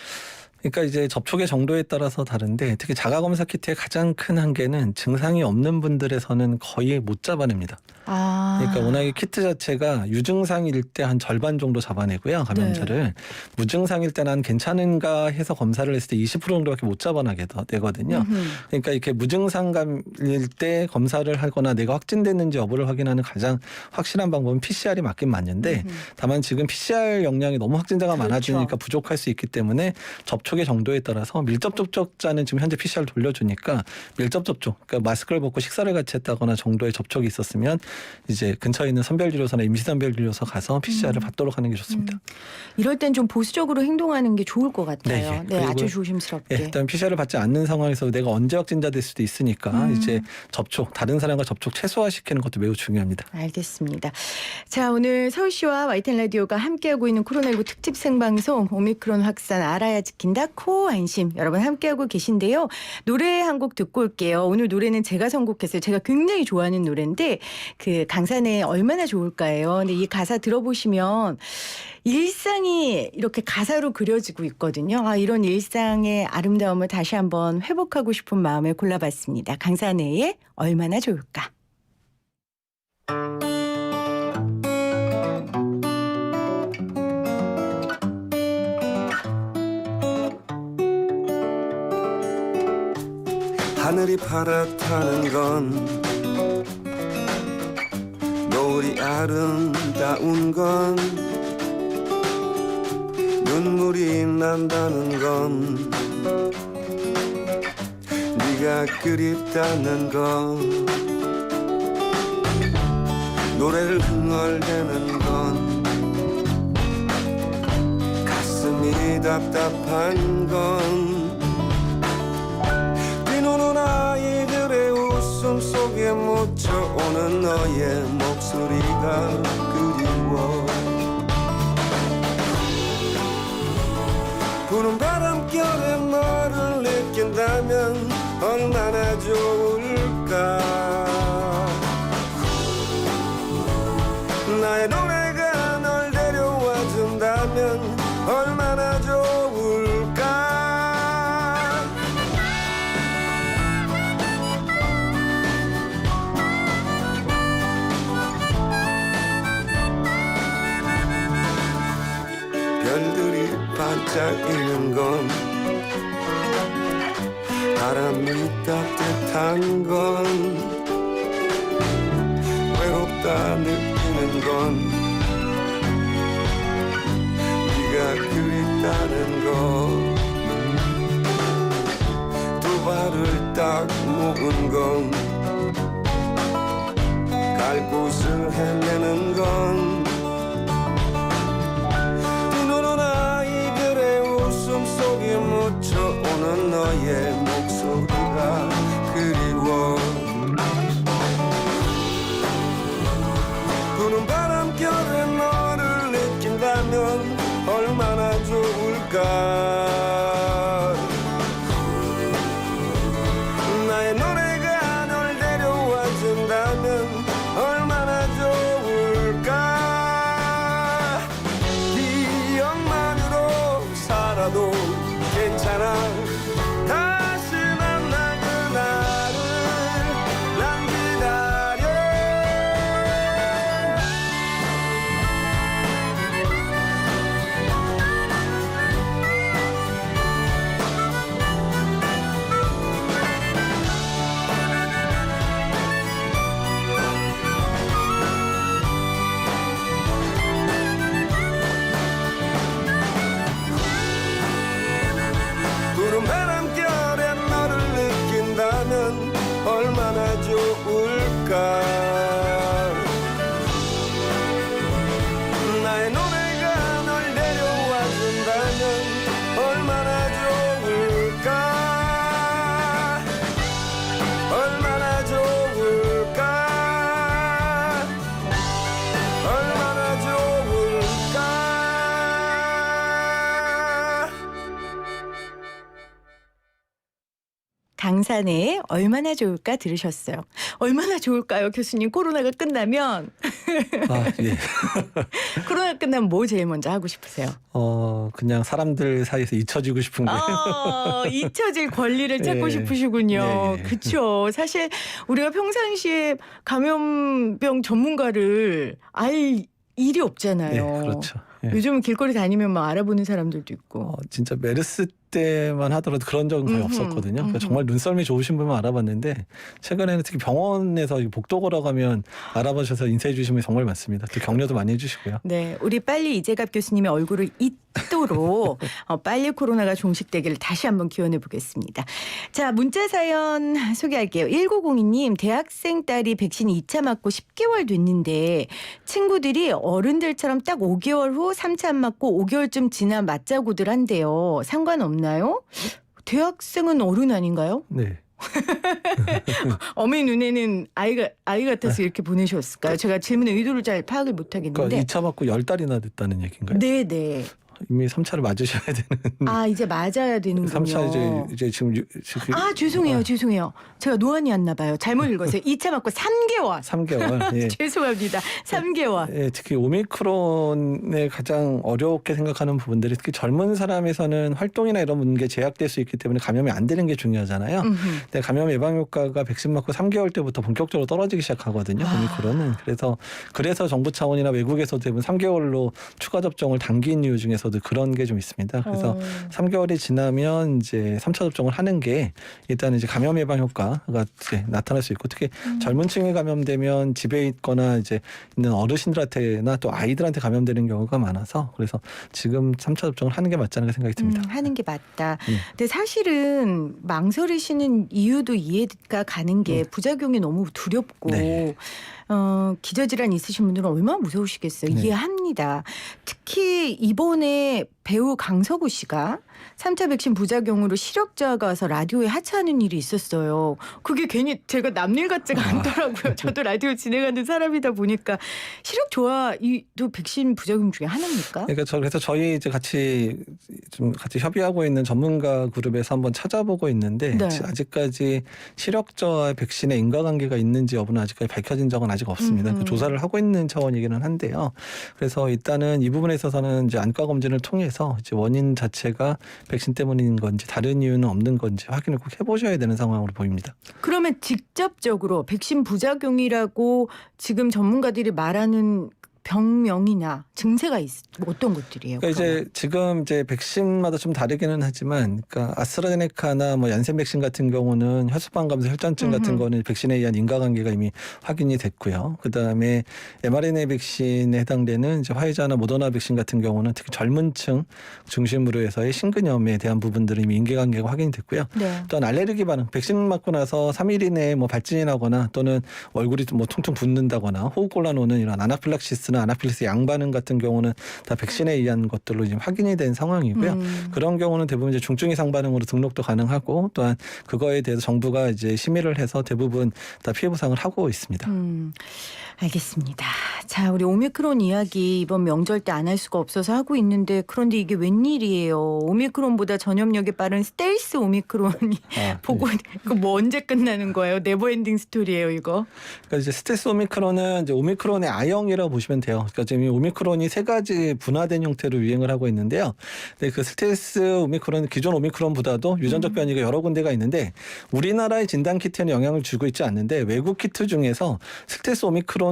그러니까 이제 접촉의 정도에 따라서 다른데 특히 자가검사 키트의 가장 큰 한계는 증상이 없는 분들에서는 거의 못 잡아냅니다. 그러니까 워낙에 키트 자체가 유증상일 때 한 절반 정도 잡아내고요. 감염자를. 무증상일 때는 한 괜찮은가 해서 검사를 했을 때 20% 정도밖에 못 잡아내게 되거든요. 그러니까 이렇게 무증상감일 때 검사를 하거나 내가 확진됐는지 여부를 확인하는 가장 확실한 방법은 PCR이 맞긴 맞는데 다만 지금 PCR 역량이 너무 확진자가 그렇죠. 많아지니까 부족할 수 있기 때문에 접촉의 정도에 따라서 밀접 접촉자는 지금 현재 PCR 돌려주니까 밀접 접촉, 그러니까 마스크를 벗고 식사를 같이 했다거나 정도의 접촉이 있었으면 이제 근처에 있는 선별진료소나 임시선별진료소 가서 PCR을 받도록 하는 게 좋습니다. 이럴 땐 좀 보수적으로 행동하는 게 좋을 것 같아요. 네, 네, 그리고 아주 조심스럽게. 예, 일단 PCR을 받지 않는 상황에서 내가 언제 확진자 될 수도 있으니까 이제 접촉, 다른 사람과 접촉 최소화시키는 것도 매우 중요합니다. 알겠습니다. 자, 오늘 서울시와 YTN 라디오가 함께하고 있는 코로나19 특집 생방송 오미크론 확산 알아야 지킨다 코 안심 여러분 함께하고 계신데요. 노래 한 곡 듣고 올게요. 오늘 노래는 제가 선곡했어요. 제가 굉장히 좋아하는 노래인데 그 강산에 얼마나 좋을까요? 근데 이 가사 들어보시면 일상이 이렇게 가사로 그려지고 있거든요. 아, 이런 일상의 아름다움을 다시 한번 회복하고 싶은 마음에 골라봤습니다. 강산에의 얼마나 좋을까. 하늘이 파랗다는 건 노을이 아름다운 건 눈물이 난다는 건 네가 그립다는 건 노래를 흥얼대는 건 가슴이 답답한 건 뛰노는 아이들의 웃음 속에 묻혀오는 너의 목소리가 그리워 부는 바람결에 너를 느낀다면 얼마나 좋을까 나의 노래가 널 데려와 준다면 얼마나 좋을까 별들이 반짝이는 건 바람이 따뜻한 건 외롭다 느끼는 건 네가 그립다는 거 두 발을 딱 모은 건 갈 곳을 헤매는 건 뛰노는 아이들의 웃음 속에 묻혀오는 너의 목소리가 그리워 부는 바람결에 너를 느낀다면 얼마나 좋을까 나의 노래가 널 데려와 준다면 얼마나 좋을까 기억만으로 살아도 괜찮아 다시 만날 그날을 난 기다려 강산에 얼마나 좋을까 들으셨어요. 얼마나 좋을까요, 교수님? 코로나가 끝나면 아, 예. 코로나 끝나면 뭐 제일 먼저 하고 싶으세요? 그냥 사람들 사이에서 잊혀지고 싶은 게. 잊혀질 권리를 찾고 예. 싶으시군요. 예, 예. 그렇죠. 사실 우리가 평상시에 감염병 전문가를 알 일이 없잖아요. 네, 그렇죠. 예. 요즘은 길거리 다니면 막 알아보는 사람들도 있고. 진짜 메르스 때만 하더라도 그런 적은 거의 음흠, 없었거든요. 그러니까 음흠. 정말 눈썰미 좋으신 분만 알아봤는데 최근에는 특히 병원에서 복도 걸어가면 알아봐주셔서 인사해 주시는 분이 정말 많습니다. 또 격려도 많이 해주시고요. 네, 우리 빨리 이재갑 교수님의 얼굴을 잊도록 빨리 코로나가 종식되기를 다시 한번 기원해 보겠습니다. 자, 문자 사연 소개할게요. 1902님, 대학생 딸이 백신 2차 맞고 10개월 됐는데 친구들이 어른들처럼 딱 5개월 후 3차 맞고 5개월쯤 지나 맞자고들 한대요. 상관없나요? 대학생은 어른 아닌가요? 네. 어머니 눈에는 아이 같아서 이렇게 보내셨을까요? 제가 질문의 의도를 잘 파악을 못 그러니까 하겠는데. 2차 맞고 10달이나 됐다는 얘기인가요? 네네. 이미 3차를 맞으셔야 되는. 아, 이제 맞아야 되는군요. 3차 이제 지금 아, 죄송해요. 제가 노안이 왔나 봐요. 잘못 읽었어요. 2차 맞고 3개월. 3개월. 예. 죄송합니다. 3개월. 예, 특히 오미크론의 가장 어렵게 생각하는 부분들이 특히 젊은 사람에서는 활동이나 이런 게 제약될 수 있기 때문에 감염이 안 되는 게 중요하잖아요. 근데 감염 예방 효과가 백신 맞고 3개월 때부터 본격적으로 떨어지기 시작하거든요. 오미크론은. 그래서 정부 차원이나 외국에서도 대부분 3개월로 추가 접종을 당긴 이유 중에서도 그런 게 좀 있습니다. 그래서 3개월이 지나면 이제 3차 접종을 하는 게 일단 이제 감염 예방 효과가 이제 나타날 수 있고 특히 젊은 층에 감염되면 집에 있거나 이제 있는 어르신들한테나 또 아이들한테 감염되는 경우가 많아서 그래서 지금 3차 접종을 하는 게 맞지 않을까 생각이 듭니다. 하는 게 맞다. 근데 사실은 망설이시는 이유도 이해가 가는 게 부작용이 너무 두렵고 네. 기저질환 있으신 분들은 얼마나 무서우시겠어요. 네. 이해합니다. 특히 이번에 배우 강서구 씨가 3차 백신 부작용으로 시력저하가 와서 라디오에 하차하는 일이 있었어요. 그게 괜히 제가 남일 같지가 않더라고요. 저도 라디오 진행하는 사람이다 보니까 시력 저하도 백신 부작용 중에 하나입니까? 그러니까 그래서 저희 이제 같이 협의하고 있는 전문가 그룹에서 한번 찾아보고 있는데 네. 아직까지 시력저하 백신에 인과관계가 있는지 여부는 아직까지 밝혀진 적은 아직 없습니다. 그 조사를 하고 있는 차원이기는 한데요. 그래서 일단은 이 부분에 있어서는 이제 안과 검진을 통해서 이제 원인 자체가 백신 때문인 건지 다른 이유는 없는 건지 확인을 꼭 해보셔야 되는 상황으로 보입니다. 그러면 직접적으로 백신 부작용이라고 지금 전문가들이 말하는 병명이나 증세가 어떤 것들이에요? 그러니까 이제 지금 이제 백신마다 좀 다르기는 하지만, 그러니까 아스트라제네카나 뭐 얀센 백신 같은 경우는 혈소판 감소 혈전증 같은 거는 백신에 의한 인과관계가 이미 확인이 됐고요. 그 다음에 mRNA 백신에 해당되는 이제 화이자나 모더나 백신 같은 경우는 특히 젊은층 중심으로 해서의 신근염에 대한 부분들은 이미 인과관계가 확인이 됐고요. 네. 또한 알레르기 반응, 백신 맞고 나서 3일 이내에 뭐 발진이 나거나 또는 얼굴이 뭐 퉁퉁 붓는다거나 호흡곤란 오는 이런 아나필락시스나 아나필리스 양반응 같은 경우는 다 백신에 의한 것들로 지금 확인이 된 상황이고요. 그런 경우는 대부분 이제 중증 이상 반응으로 등록도 가능하고 또한 그거에 대해서 정부가 이제 심의를 해서 대부분 다 피해 보상을 하고 있습니다. 알겠습니다. 자, 우리 오미크론 이야기 이번 명절 때 안 할 수가 없어서 하고 있는데 그런데 이게 웬일이에요. 오미크론보다 전염력이 빠른 스텔스 오미크론이 보고 이거 뭐 언제 끝나는 거예요? 네버엔딩 스토리예요, 이거. 그러니까 이제 스텔스 오미크론은 이제 오미크론의 아형이라고 보시면 돼요. 그러니까 지금 이 오미크론이 세 가지 분화된 형태로 유행을 하고 있는데요. 근데 그 스텔스 오미크론 기존 오미크론보다도 유전적 변이가 여러 군데가 있는데 우리나라의 진단 키트에는 영향을 주고 있지 않는데 외국 키트 중에서 스텔스 오미크론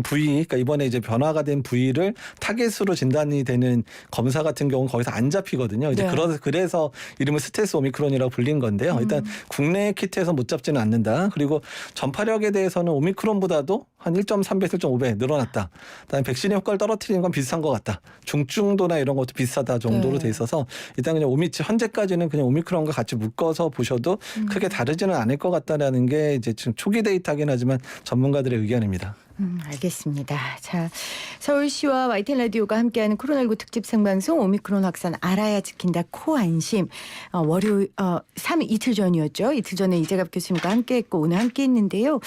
부위, 그러니까 이번에 이제 변화가 된 부위를 타겟으로 진단이 되는 검사 같은 경우는 거기서 안 잡히거든요. 이제 네. 그래서 이름을 스텔스 오미크론이라고 불린 건데요. 일단 국내 키트에서 못 잡지는 않는다. 그리고 전파력에 대해서는 오미크론보다도 한 1.3배, 1.5배 늘어났다. 그다음에 백신의 효과를 떨어뜨리는 건 비슷한 것 같다. 중증도나 이런 것도 비슷하다 정도로 돼 있어서 일단 그냥 현재까지는 그냥 오미크론과 같이 묶어서 보셔도 크게 다르지는 않을 것 같다라는 게 이제 지금 초기 데이터긴 하지만 전문가들의 의견입니다. 알겠습니다. 자, 서울시와 YTN 라디오가 함께하는 코로나19 특집 생방송 오미크론 확산 알아야 지킨다 코안심. 월요일 3일 이틀 전이었죠. 이틀 전에 이재갑 교수님과 함께했고 오늘 함께했는데요.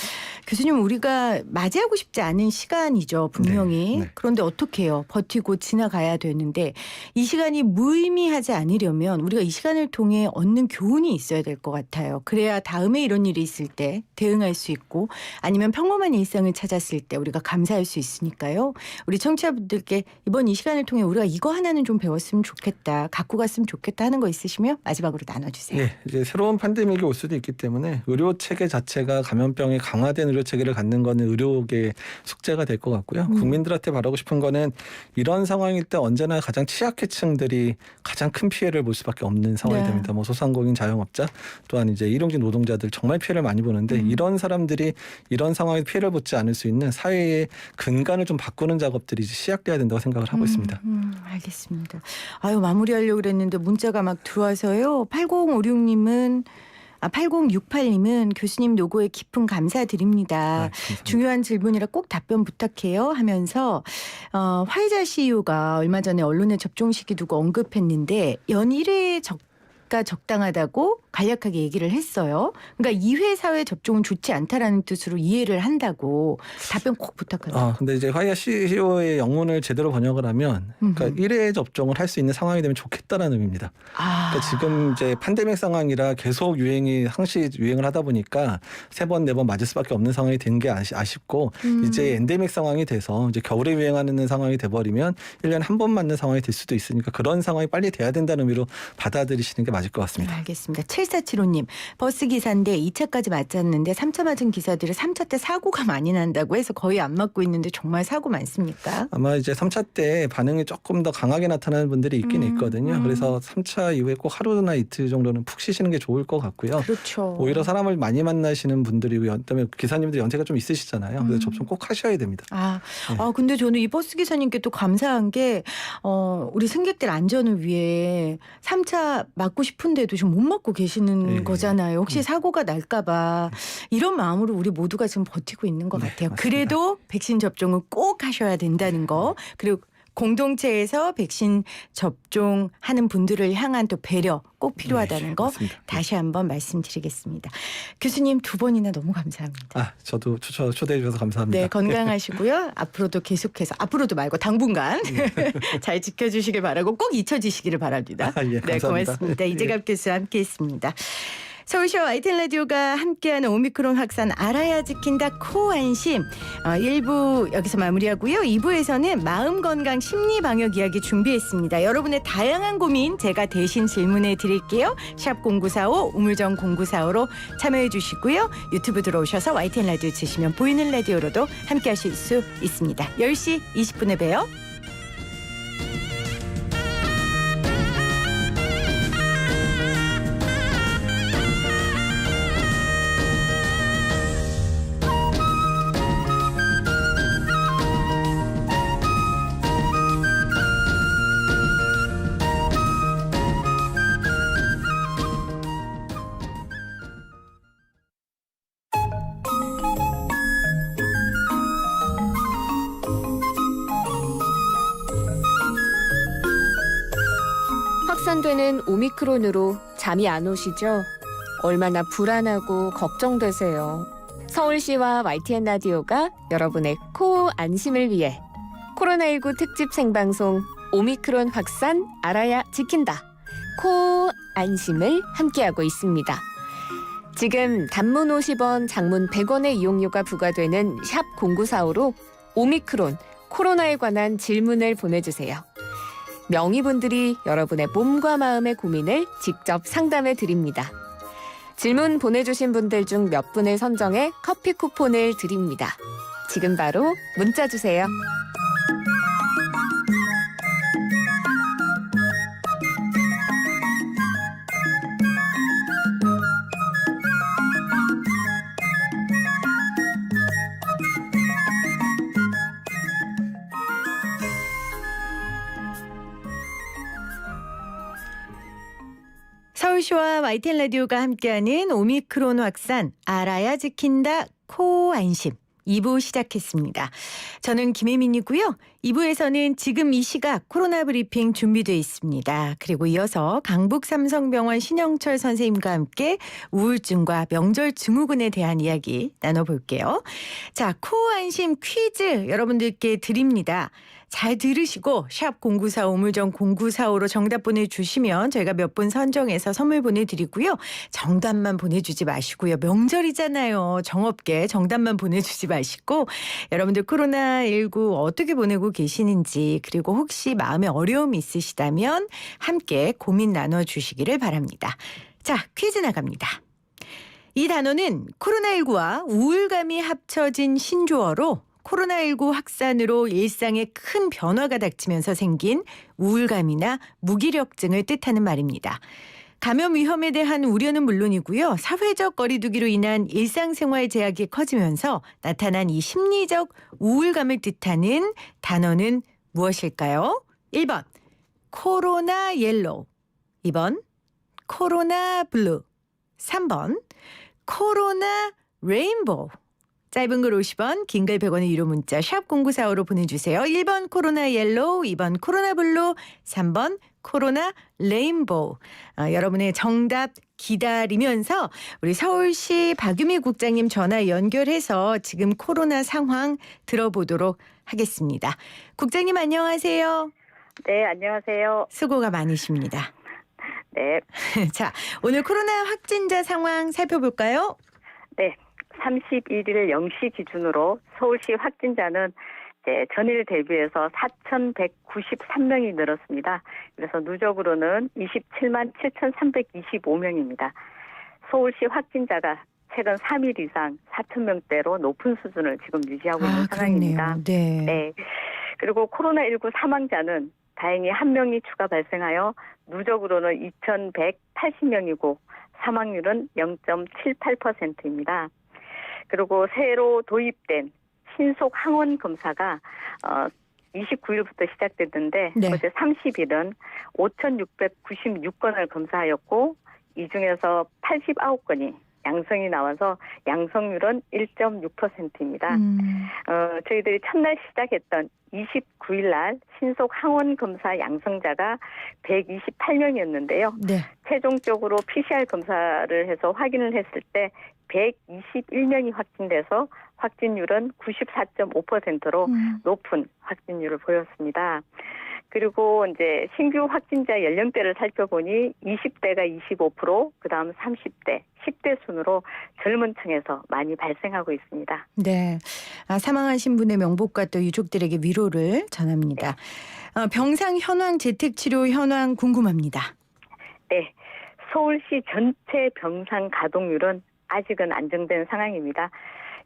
교수님 우리가 맞이하고 싶지 않은 시간이죠. 분명히. 네. 그런데 어떻게 해요? 버티고 지나가야 되는데 이 시간이 무의미하지 않으려면 우리가 이 시간을 통해 얻는 교훈이 있어야 될 것 같아요. 그래야 다음에 이런 일이 있을 때 대응할 수 있고 아니면 평범한 일상을 찾았을 때 우리가 감사할 수 있으니까요. 우리 청취자분들께 이번 이 시간을 통해 우리가 이거 하나는 좀 배웠으면 좋겠다. 갖고 갔으면 좋겠다 하는 거 있으시면 마지막으로 나눠주세요. 네, 이제 새로운 팬데믹이 올 수도 있기 때문에 의료 체계 자체가 감염병에 강화된 의료 체계를 갖는 거는 의료계의 숙제가 될 것 같고요. 국민들한테 바라고 싶은 거는 이런 상황일 때 언제나 가장 취약계층들이 가장 큰 피해를 볼 수밖에 없는 상황이 네. 됩니다. 뭐 소상공인, 자영업자 또한 이제 일용직 노동자들 정말 피해를 많이 보는데 이런 사람들이 이런 상황에 피해를 보지 않을 수 있는 사회의 근간을 좀 바꾸는 작업들이 이제 시작돼야 된다고 생각을 하고 있습니다. 알겠습니다. 아유 마무리하려고 그랬는데 문자가 막 들어와서요. 8068님은 교수님 노고에 깊은 감사드립니다. 감사합니다. 중요한 질문이라 꼭 답변 부탁해요 하면서 화이자 CEO가 얼마 전에 언론에 접종 시기 두고 언급했는데 연 1회 적당하다고 간략하게 얘기를 했어요. 그러니까 2회 사회 접종은 좋지 않다라는 뜻으로 이해를 한다고 답변 꼭 부탁합니다. 근데 이제 화이자 CEO의 영문을 제대로 번역을 하면 그러니까 1회 접종을 할 수 있는 상황이 되면 좋겠다라는 의미입니다. 그러니까 지금 이제 팬데믹 상황이라 계속 유행이 항시 유행을 하다 보니까 3번, 4번 맞을 수밖에 없는 상황이 된 게 아쉽고 이제 엔데믹 상황이 돼서 이제 겨울에 유행하는 상황이 돼버리면 1년에 한 번 맞는 상황이 될 수도 있으니까 그런 상황이 빨리 돼야 된다는 의미로 받아들이시는 게 맞을 것 같습니다. 알겠습니다. 7475님 버스 기사인데 2차까지 맞았는데 3차 맞은 기사들이 3차 때 사고가 많이 난다고 해서 거의 안 맞고 있는데 정말 사고 많습니까? 아마 이제 3차 때 반응이 조금 더 강하게 나타나는 분들이 있긴 있거든요. 그래서 3차 이후에 꼭 하루나 이틀 정도는 푹 쉬시는 게 좋을 것 같고요. 그렇죠. 오히려 사람을 많이 만나시는 분들이고 그다음에 기사님들 연세가 좀 있으시잖아요. 그래서 접종 꼭 하셔야 됩니다. 근데 저는 이 버스 기사님께 또 감사한 게 우리 승객들 안전을 위해 3차 맞고 싶은데도 지금 못 맞고 계시는 거잖아요. 혹시 사고가 날까봐 이런 마음으로 우리 모두가 지금 버티고 있는 것 같아요. 맞습니다. 그래도 백신 접종은 꼭 하셔야 된다는 거. 그리고 공동체에서 백신 접종하는 분들을 향한 또 배려 꼭 필요하다는 거 맞습니다. 다시 한번 말씀드리겠습니다. 교수님 2번이나 너무 감사합니다. 저도 초대해 주셔서 감사합니다. 네, 건강하시고요. 앞으로도 계속해서 앞으로도 말고 당분간 잘 지켜주시길 바라고 꼭 잊혀지시기를 바랍니다. 예, 네, 감사합니다. 고맙습니다. 이재갑 교수와 함께했습니다. 서울시와 YTN 라디오가 함께하는 오미크론 확산 알아야 지킨다 코안심 1부 여기서 마무리하고요. 2부에서는 마음건강 심리방역 이야기 준비했습니다. 여러분의 다양한 고민 제가 대신 질문해 드릴게요. 샵 0945 우물정 0945로 참여해 주시고요. 유튜브 들어오셔서 YTN 라디오 치시면 보이는 라디오로도 함께하실 수 있습니다. 10시 20분에 봬요. 확산되는 오미크론으로 잠이 안 오시죠? 얼마나 불안하고 걱정되세요. 서울시와 YTN 라디오가 여러분의 코 안심을 위해 코로나19 특집 생방송 오미크론 확산 알아야 지킨다. 코 안심을 함께하고 있습니다. 지금 단문 50원, 장문 100원의 이용료가 부과되는 샵 0945로 오미크론, 코로나에 관한 질문을 보내주세요. 명의분들이 여러분의 몸과 마음의 고민을 직접 상담해 드립니다. 질문 보내주신 분들 중 몇 분을 선정해 커피 쿠폰을 드립니다. 지금 바로 문자 주세요. 서울시와 YTN 라디오가 함께하는 오미크론 확산 알아야 지킨다 코안심 2부 시작했습니다. 저는 김혜민이고요. 2부에서는 지금 이 시각 코로나 브리핑 준비되어 있습니다. 그리고 이어서 강북 삼성병원 신영철 선생님과 함께 우울증과 명절 증후군에 대한 이야기 나눠볼게요. 자, 코어 안심 퀴즈 여러분들께 드립니다. 잘 들으시고 샵 0945 우물정 0945로 정답 보내주시면 저희가 몇 분 선정해서 선물 보내드리고요. 정답만 보내주지 마시고요. 명절이잖아요. 정없게 정답만 보내주지 마시고 여러분들 코로나19 어떻게 보내고 계시는지 그리고 혹시 마음에 어려움이 있으시다면 함께 고민 나눠주시기를 바랍니다. 자, 퀴즈 나갑니다. 이 단어는 코로나19와 우울감이 합쳐진 신조어로 코로나19 확산으로 일상에 큰 변화가 닥치면서 생긴 우울감이나 무기력증을 뜻하는 말입니다. 감염 위험에 대한 우려는 물론이고요. 사회적 거리두기로 인한 일상생활 제약이 커지면서 나타난 이 심리적 우울감을 뜻하는 단어는 무엇일까요? 1번 코로나 옐로우, 2번 코로나 블루, 3번 코로나 레인보우. 짧은 글 50원, 긴 글 100원의 유료 문자 샵 0945로 보내주세요. 1번 코로나 옐로우, 2번 코로나 블루, 3번 코로나 레인보우. 여러분의 정답 기다리면서 우리 서울시 박유미 국장님 전화 연결해서 지금 코로나 상황 들어보도록 하겠습니다. 국장님 안녕하세요. 네, 안녕하세요. 수고가 많으십니다. 네, 자, 오늘 코로나 확진자 상황 살펴볼까요? 네. 31일 0시 기준으로 서울시 확진자는 전일 대비해서 4,193명이 늘었습니다. 그래서 누적으로는 27만 7,325명입니다. 서울시 확진자가 최근 3일 이상 4,000명대로 높은 수준을 지금 유지하고 있는 상황입니다. 네. 네. 그리고 코로나19 사망자는 다행히 1명이 추가 발생하여 누적으로는 2,180명이고 사망률은 0.78%입니다. 그리고 새로 도입된 신속 항원 검사가 29일부터 시작됐는데 네. 어제 30일은 5,696건을 검사하였고 이 중에서 89건이 양성이 나와서 양성률은 1.6%입니다. 저희들이 첫날 시작했던 29일 날 신속 항원 검사 양성자가 128명이었는데요. 네. 최종적으로 PCR 검사를 해서 확인을 했을 때 121명이 확진돼서 확진율은 94.5%로 높은 확진율을 보였습니다. 그리고 이제 신규 확진자 연령대를 살펴보니 20대가 25%, 그다음 30대, 10대 순으로 젊은 층에서 많이 발생하고 있습니다. 네. 사망하신 분의 명복과 또 유족들에게 위로를 전합니다. 병상 현황, 재택치료 현황 궁금합니다. 네. 서울시 전체 병상 가동률은 아직은 안정된 상황입니다.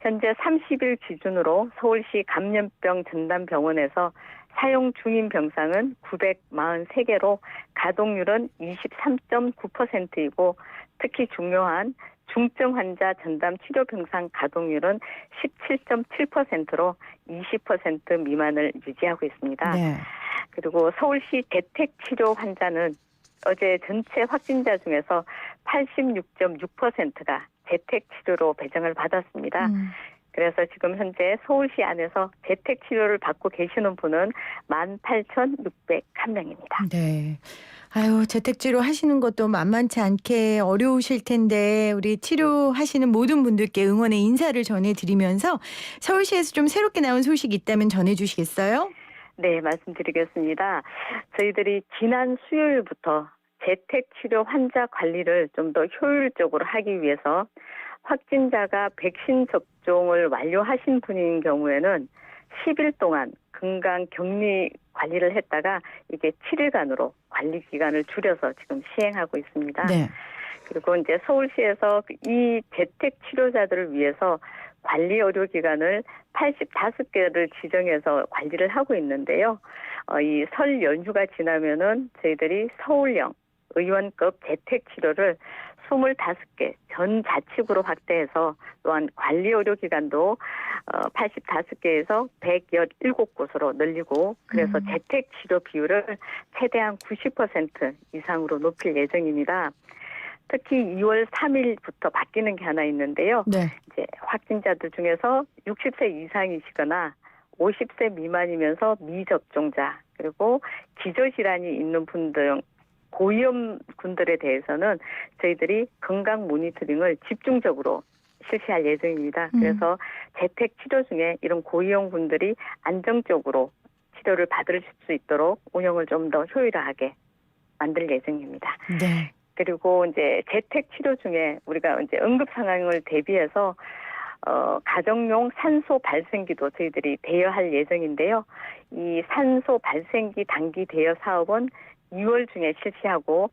현재 30일 기준으로 서울시 감염병 전담병원에서 사용 중인 병상은 943개로 가동률은 23.9%이고 특히 중요한 중증 환자 전담 치료 병상 가동률은 17.7%로 20% 미만을 유지하고 있습니다. 네. 그리고 서울시 재택 치료 환자는 어제 전체 확진자 중에서 86.6%가 재택 치료로 배정을 받았습니다. 그래서 지금 현재 서울시 안에서 재택 치료를 받고 계시는 분은 18,601명입니다. 네. 아유, 재택치료 하시는 것도 만만치 않게 어려우실 텐데 우리 치료하시는 모든 분들께 응원의 인사를 전해드리면서 서울시에서 좀 새롭게 나온 소식이 있다면 전해주시겠어요? 네, 말씀드리겠습니다. 저희들이 지난 수요일부터 재택치료 환자 관리를 좀 더 효율적으로 하기 위해서 확진자가 백신 접종을 완료하신 분인 경우에는 10일 동안 건강 격리 관리를 했다가 이게 7일간으로 관리 기간을 줄여서 지금 시행하고 있습니다. 네. 그리고 이제 서울시에서 이 재택 치료자들을 위해서 관리 의료기관을 85개를 지정해서 관리를 하고 있는데요. 이 설 연휴가 지나면은 저희들이 서울형 의원급 재택 치료를 25개 전 자치구로 확대해서 또한 관리 의료기관도 85개에서 117곳으로 늘리고 그래서 재택 치료 비율을 최대한 90% 이상으로 높일 예정입니다. 특히 2월 3일부터 바뀌는 게 하나 있는데요. 네. 이제 확진자들 중에서 60세 이상이시거나 50세 미만이면서 미접종자 그리고 기저질환이 있는 분들 고위험군들에 대해서는 저희들이 건강 모니터링을 집중적으로 실시할 예정입니다. 그래서 재택 치료 중에 이런 고위험군들이 안정적으로 치료를 받을 수 있도록 운영을 좀 더 효율화하게 만들 예정입니다. 네. 그리고 이제 재택 치료 중에 우리가 이제 응급 상황을 대비해서 가정용 산소 발생기도 저희들이 대여할 예정인데요. 이 산소 발생기 단기 대여 사업은 2월 중에 실시하고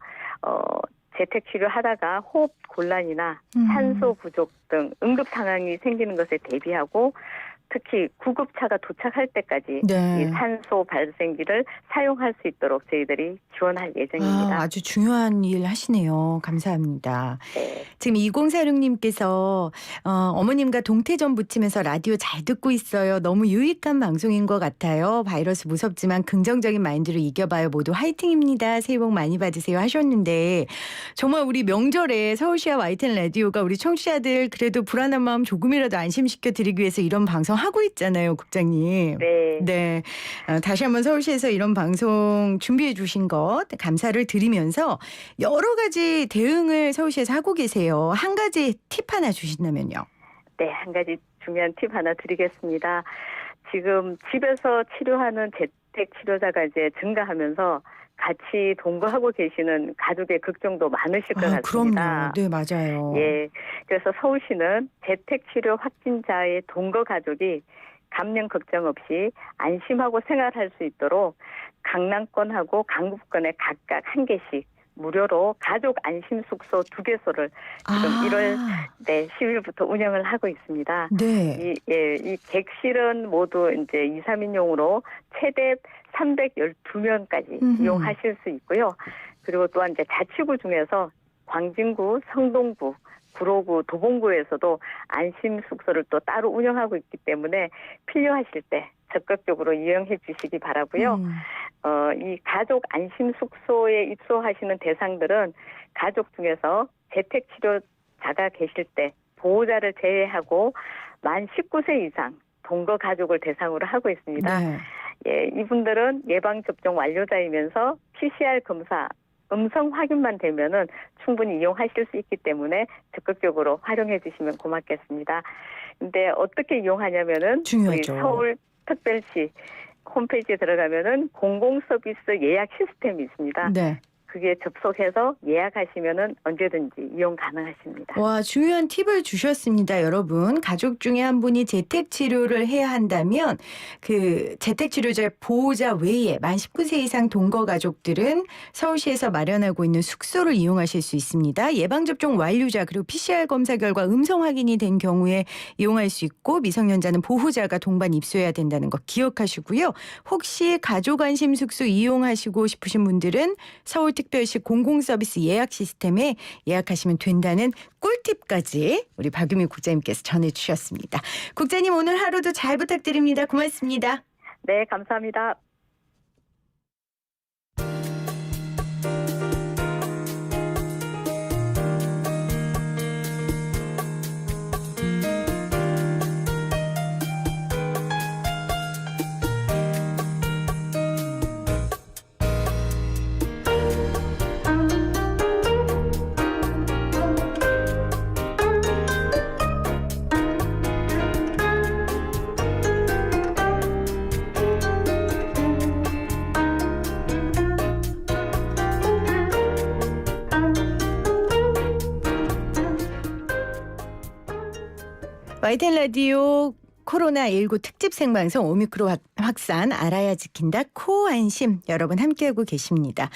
재택 치료하다가 호흡 곤란이나 산소 부족 등 응급 상황이 생기는 것에 대비하고 특히 구급차가 도착할 때까지 네. 이 산소 발생기를 사용할 수 있도록 저희들이 지원할 예정입니다. 아주 중요한 일 하시네요. 감사합니다. 네. 지금 2046님께서 어머님과 동태전 부치면서 라디오 잘 듣고 있어요. 너무 유익한 방송인 것 같아요. 바이러스 무섭지만 긍정적인 마인드로 이겨봐요. 모두 화이팅입니다. 새해 복 많이 받으세요 하셨는데 정말 우리 명절에 서울시와 YTN 라디오가 우리 청취자들 그래도 불안한 마음 조금이라도 안심시켜 드리기 위해서 이런 방송 하고 있잖아요, 국장님. 네. 네. 다시 한번 서울시에서 이런 방송 준비해 주신 것 감사를 드리면서 여러 가지 대응을 서울시에서 하고 계세요. 한 가지 팁 하나 주신다면요. 네, 한 가지 중요한 팁 하나 드리겠습니다. 지금 집에서 치료하는 재택 치료자가 이제 증가하면서 같이 동거하고 계시는 가족의 걱정도 많으실 것 같습니다. 그럼요. 네, 맞아요. 예. 그래서 서울시는 재택치료 확진자의 동거 가족이 감염 걱정 없이 안심하고 생활할 수 있도록 강남권하고 강북권에 각각 한 개씩 무료로 가족 안심 숙소 2개소를 지금 1월 10일부터 운영을 하고 있습니다. 네. 이 객실은 모두 이제 2, 3인용으로 최대 312명까지 이용하실 수 있고요. 그리고 또한 이제 자치구 중에서 광진구, 성동구, 구로구, 도봉구에서도 안심 숙소를 또 따로 운영하고 있기 때문에 필요하실 때 적극적으로 이용해 주시기 바라고요. 이 가족 안심 숙소에 입소하시는 대상들은 가족 중에서 재택 치료자가 계실 때 보호자를 제외하고 만 19세 이상 동거 가족을 대상으로 하고 있습니다. 네. 예, 이분들은 예방 접종 완료자이면서 PCR 검사 음성 확인만 되면은 충분히 이용하실 수 있기 때문에 적극적으로 활용해 주시면 고맙겠습니다. 근데 어떻게 이용하냐면은 중요하죠. 우리 서울특별시 홈페이지에 들어가면은 공공 서비스 예약 시스템이 있습니다. 네. 그게 접속해서 예약하시면은 언제든지 이용 가능하십니다. 와, 중요한 팁을 주셨습니다, 여러분. 가족 중에 한 분이 재택 치료를 해야 한다면 그 재택 치료자 보호자 외에 만 19세 이상 동거 가족들은 서울시에서 마련하고 있는 숙소를 이용하실 수 있습니다. 예방 접종 완료자 그리고 PCR 검사 결과 음성 확인이 된 경우에 이용할 수 있고 미성년자는 보호자가 동반 입소해야 된다는 거 기억하시고요. 혹시 가족 안심 숙소 이용하시고 싶으신 분들은 서울특별시 공공서비스 예약 시스템에 예약하시면 된다는 꿀팁까지 우리 박유미 국장님께서 전해주셨습니다. 국장님 오늘 하루도 잘 부탁드립니다. 고맙습니다. 네, 감사합니다. YTN 라디오 코로나19 특집 생방송 오미크론 확산 알아야 지킨다 코안심 여러분 함께하고 계십니다.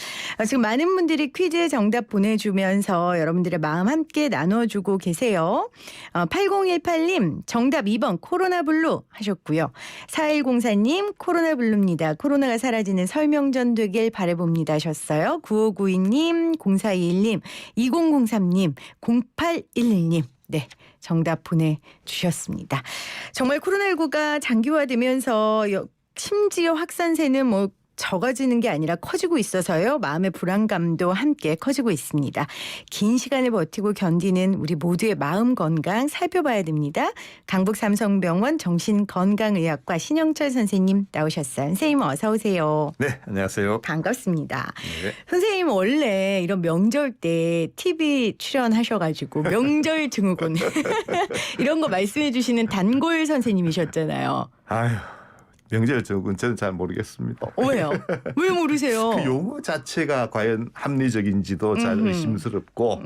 지금 많은 분들이 퀴즈 정답 보내주면서 여러분들의 마음 함께 나눠주고 계세요. 8018님 정답 2번 코로나블루 하셨고요. 4104님 코로나블루입니다. 코로나가 사라지는 설명전 되길 바라봅니다 하셨어요. 9592님 0421님 2003님 0811님 네, 정답 보내주셨습니다. 정말 코로나19가 장기화되면서 심지어 확산세는 적어지는 게 아니라 커지고 있어서요. 마음의 불안감도 함께 커지고 있습니다. 긴 시간을 버티고 견디는 우리 모두의 마음 건강 살펴봐야 됩니다. 강북 삼성병원 정신건강의학과 신영철 선생님 나오셨어요. 선생님 어서 오세요. 네, 안녕하세요. 반갑습니다. 네. 선생님 원래 이런 명절 때 TV 출연하셔가지고 명절 증후군 이런 거 말씀해 주시는 단골 선생님이셨잖아요. 아유, 명절 적은 저는 잘 모르겠습니다. 왜요? 왜 모르세요? 그 용어 자체가 과연 합리적인지도 잘 의심스럽고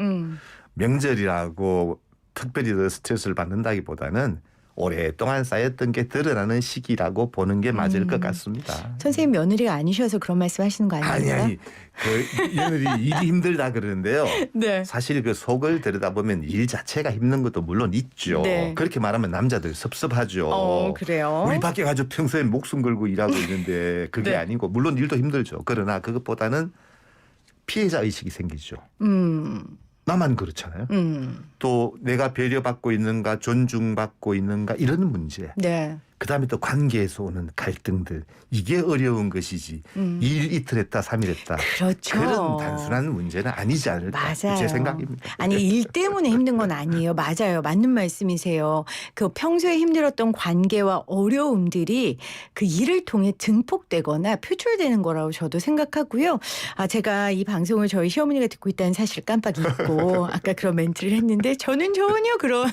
명절이라고 특별히 더 스트레스를 받는다기보다는 오랫동안 쌓였던 게 드러나는 시기라고 보는 게 맞을 것 같습니다. 선생님 며느리가 아니셔서 그런 말씀 하시는 거 아니에요? 아니 그 며느리 일이 힘들다 그러는데요. 네. 사실 그 속을 들여다보면 일 자체가 힘든 것도 물론 있죠. 네. 그렇게 말하면 남자들 섭섭하죠. 그래요? 우리 밖에 가지고 평소에 목숨 걸고 일하고 있는데 그게 네. 아니고 물론 일도 힘들죠. 그러나 그것보다는 피해자 의식이 생기죠. 나만 그렇잖아요. 또 내가 배려받고 있는가 존중받고 있는가 이런 문제. 네. 그다음에 또 관계에서 오는 갈등들. 이게 어려운 것이지. 일 이틀 했다 3일 했다. 그렇죠. 그런 단순한 문제는 아니지 않을까. 맞아요. 제 생각입니다. 아니 일 때문에 힘든 건 아니에요. 맞아요. 맞는 말씀이세요. 그 평소에 힘들었던 관계와 어려움들이 그 일을 통해 증폭되거나 표출되는 거라고 저도 생각하고요. 제가 이 방송을 저희 시어머니가 듣고 있다는 사실 깜빡 잊고 아까 그런 멘트를 했는데 저는 전혀 그런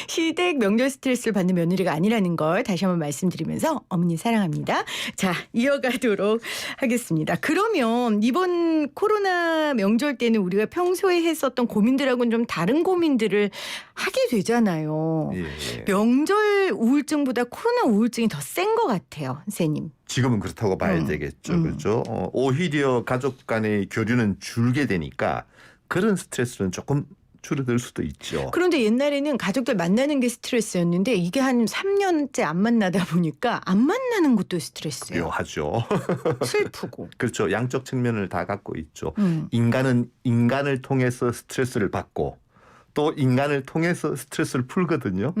시댁 명절 스트레스를 받는 며느리가 아니라는 걸 다시 한번 말씀드리면서 어머니 사랑합니다. 자, 이어가도록 하겠습니다. 그러면 이번 코로나 명절 때는 우리가 평소에 했었던 고민들하고는 좀 다른 고민들을 하게 되잖아요. 예. 명절 우울증보다 코로나 우울증이 더 센 것 같아요, 선생님. 지금은 그렇다고 봐야 되겠죠. 그렇죠. 오히려 가족 간의 교류는 줄게 되니까 그런 스트레스는 조금 줄어들 수도 있죠. 그런데 옛날에는 가족들 만나는 게 스트레스였는데 이게 한 3년째 안 만나다 보니까 안 만나는 것도 스트레스예요. 묘하죠. 슬프고. 그렇죠. 양쪽 측면을 다 갖고 있죠. 음. 인간은 인간을 통해서 스트레스를 받고 또 인간을 통해서 스트레스를 풀거든요.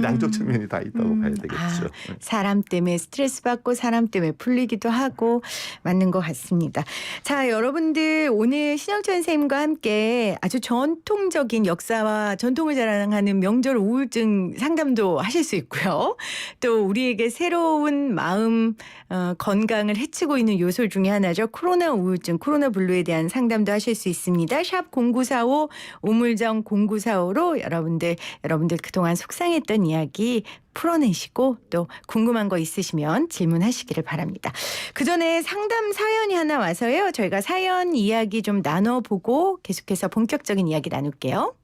양쪽 측면이 다 있다고 봐야 되겠죠. 사람 때문에 스트레스 받고 사람 때문에 풀리기도 하고 맞는 것 같습니다. 자, 여러분들 오늘 신영철 선생님과 함께 아주 전통적인 역사와 전통을 자랑하는 명절 우울증 상담도 하실 수 있고요. 또 우리에게 새로운 마음 건강을 해치고 있는 요소 중에 하나죠. 코로나 우울증, 코로나 블루에 대한 상담도 하실 수 있습니다. 샵 0945 우물정 0945로 여러분들 그동안 속상했던 이야기 풀어내시고 또 궁금한 거 있으시면 질문하시기를 바랍니다. 그 전에 상담 사연이 하나 와서요. 저희가 사연 이야기 좀 나눠보고 계속해서 본격적인 이야기 나눌게요.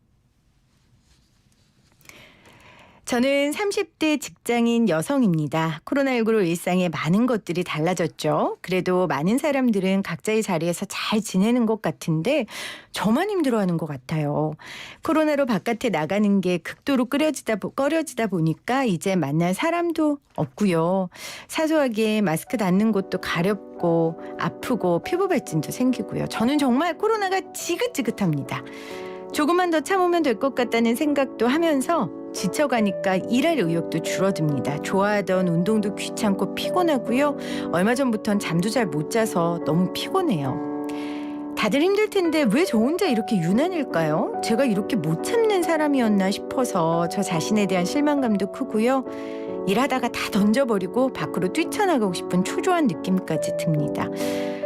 저는 30대 직장인 여성입니다. 코로나19로 일상에 많은 것들이 달라졌죠. 그래도 많은 사람들은 각자의 자리에서 잘 지내는 것 같은데 저만 힘들어하는 것 같아요. 코로나로 바깥에 나가는 게 극도로 꺼려지다 보니까 이제 만날 사람도 없고요. 사소하게 마스크 닫는 곳도 가렵고 아프고 피부 발진도 생기고요. 저는 정말 코로나가 지긋지긋합니다. 조금만 더 참으면 될 것 같다는 생각도 하면서 지쳐가니까 일할 의욕도 줄어듭니다. 좋아하던 운동도 귀찮고 피곤하고요. 얼마 전부터는 잠도 잘 못 자서 너무 피곤해요. 다들 힘들 텐데 왜 저 혼자 이렇게 유난일까요? 제가 이렇게 못 참는 사람이었나 싶어서 저 자신에 대한 실망감도 크고요. 일하다가 다 던져버리고 밖으로 뛰쳐나가고 싶은 초조한 느낌까지 듭니다.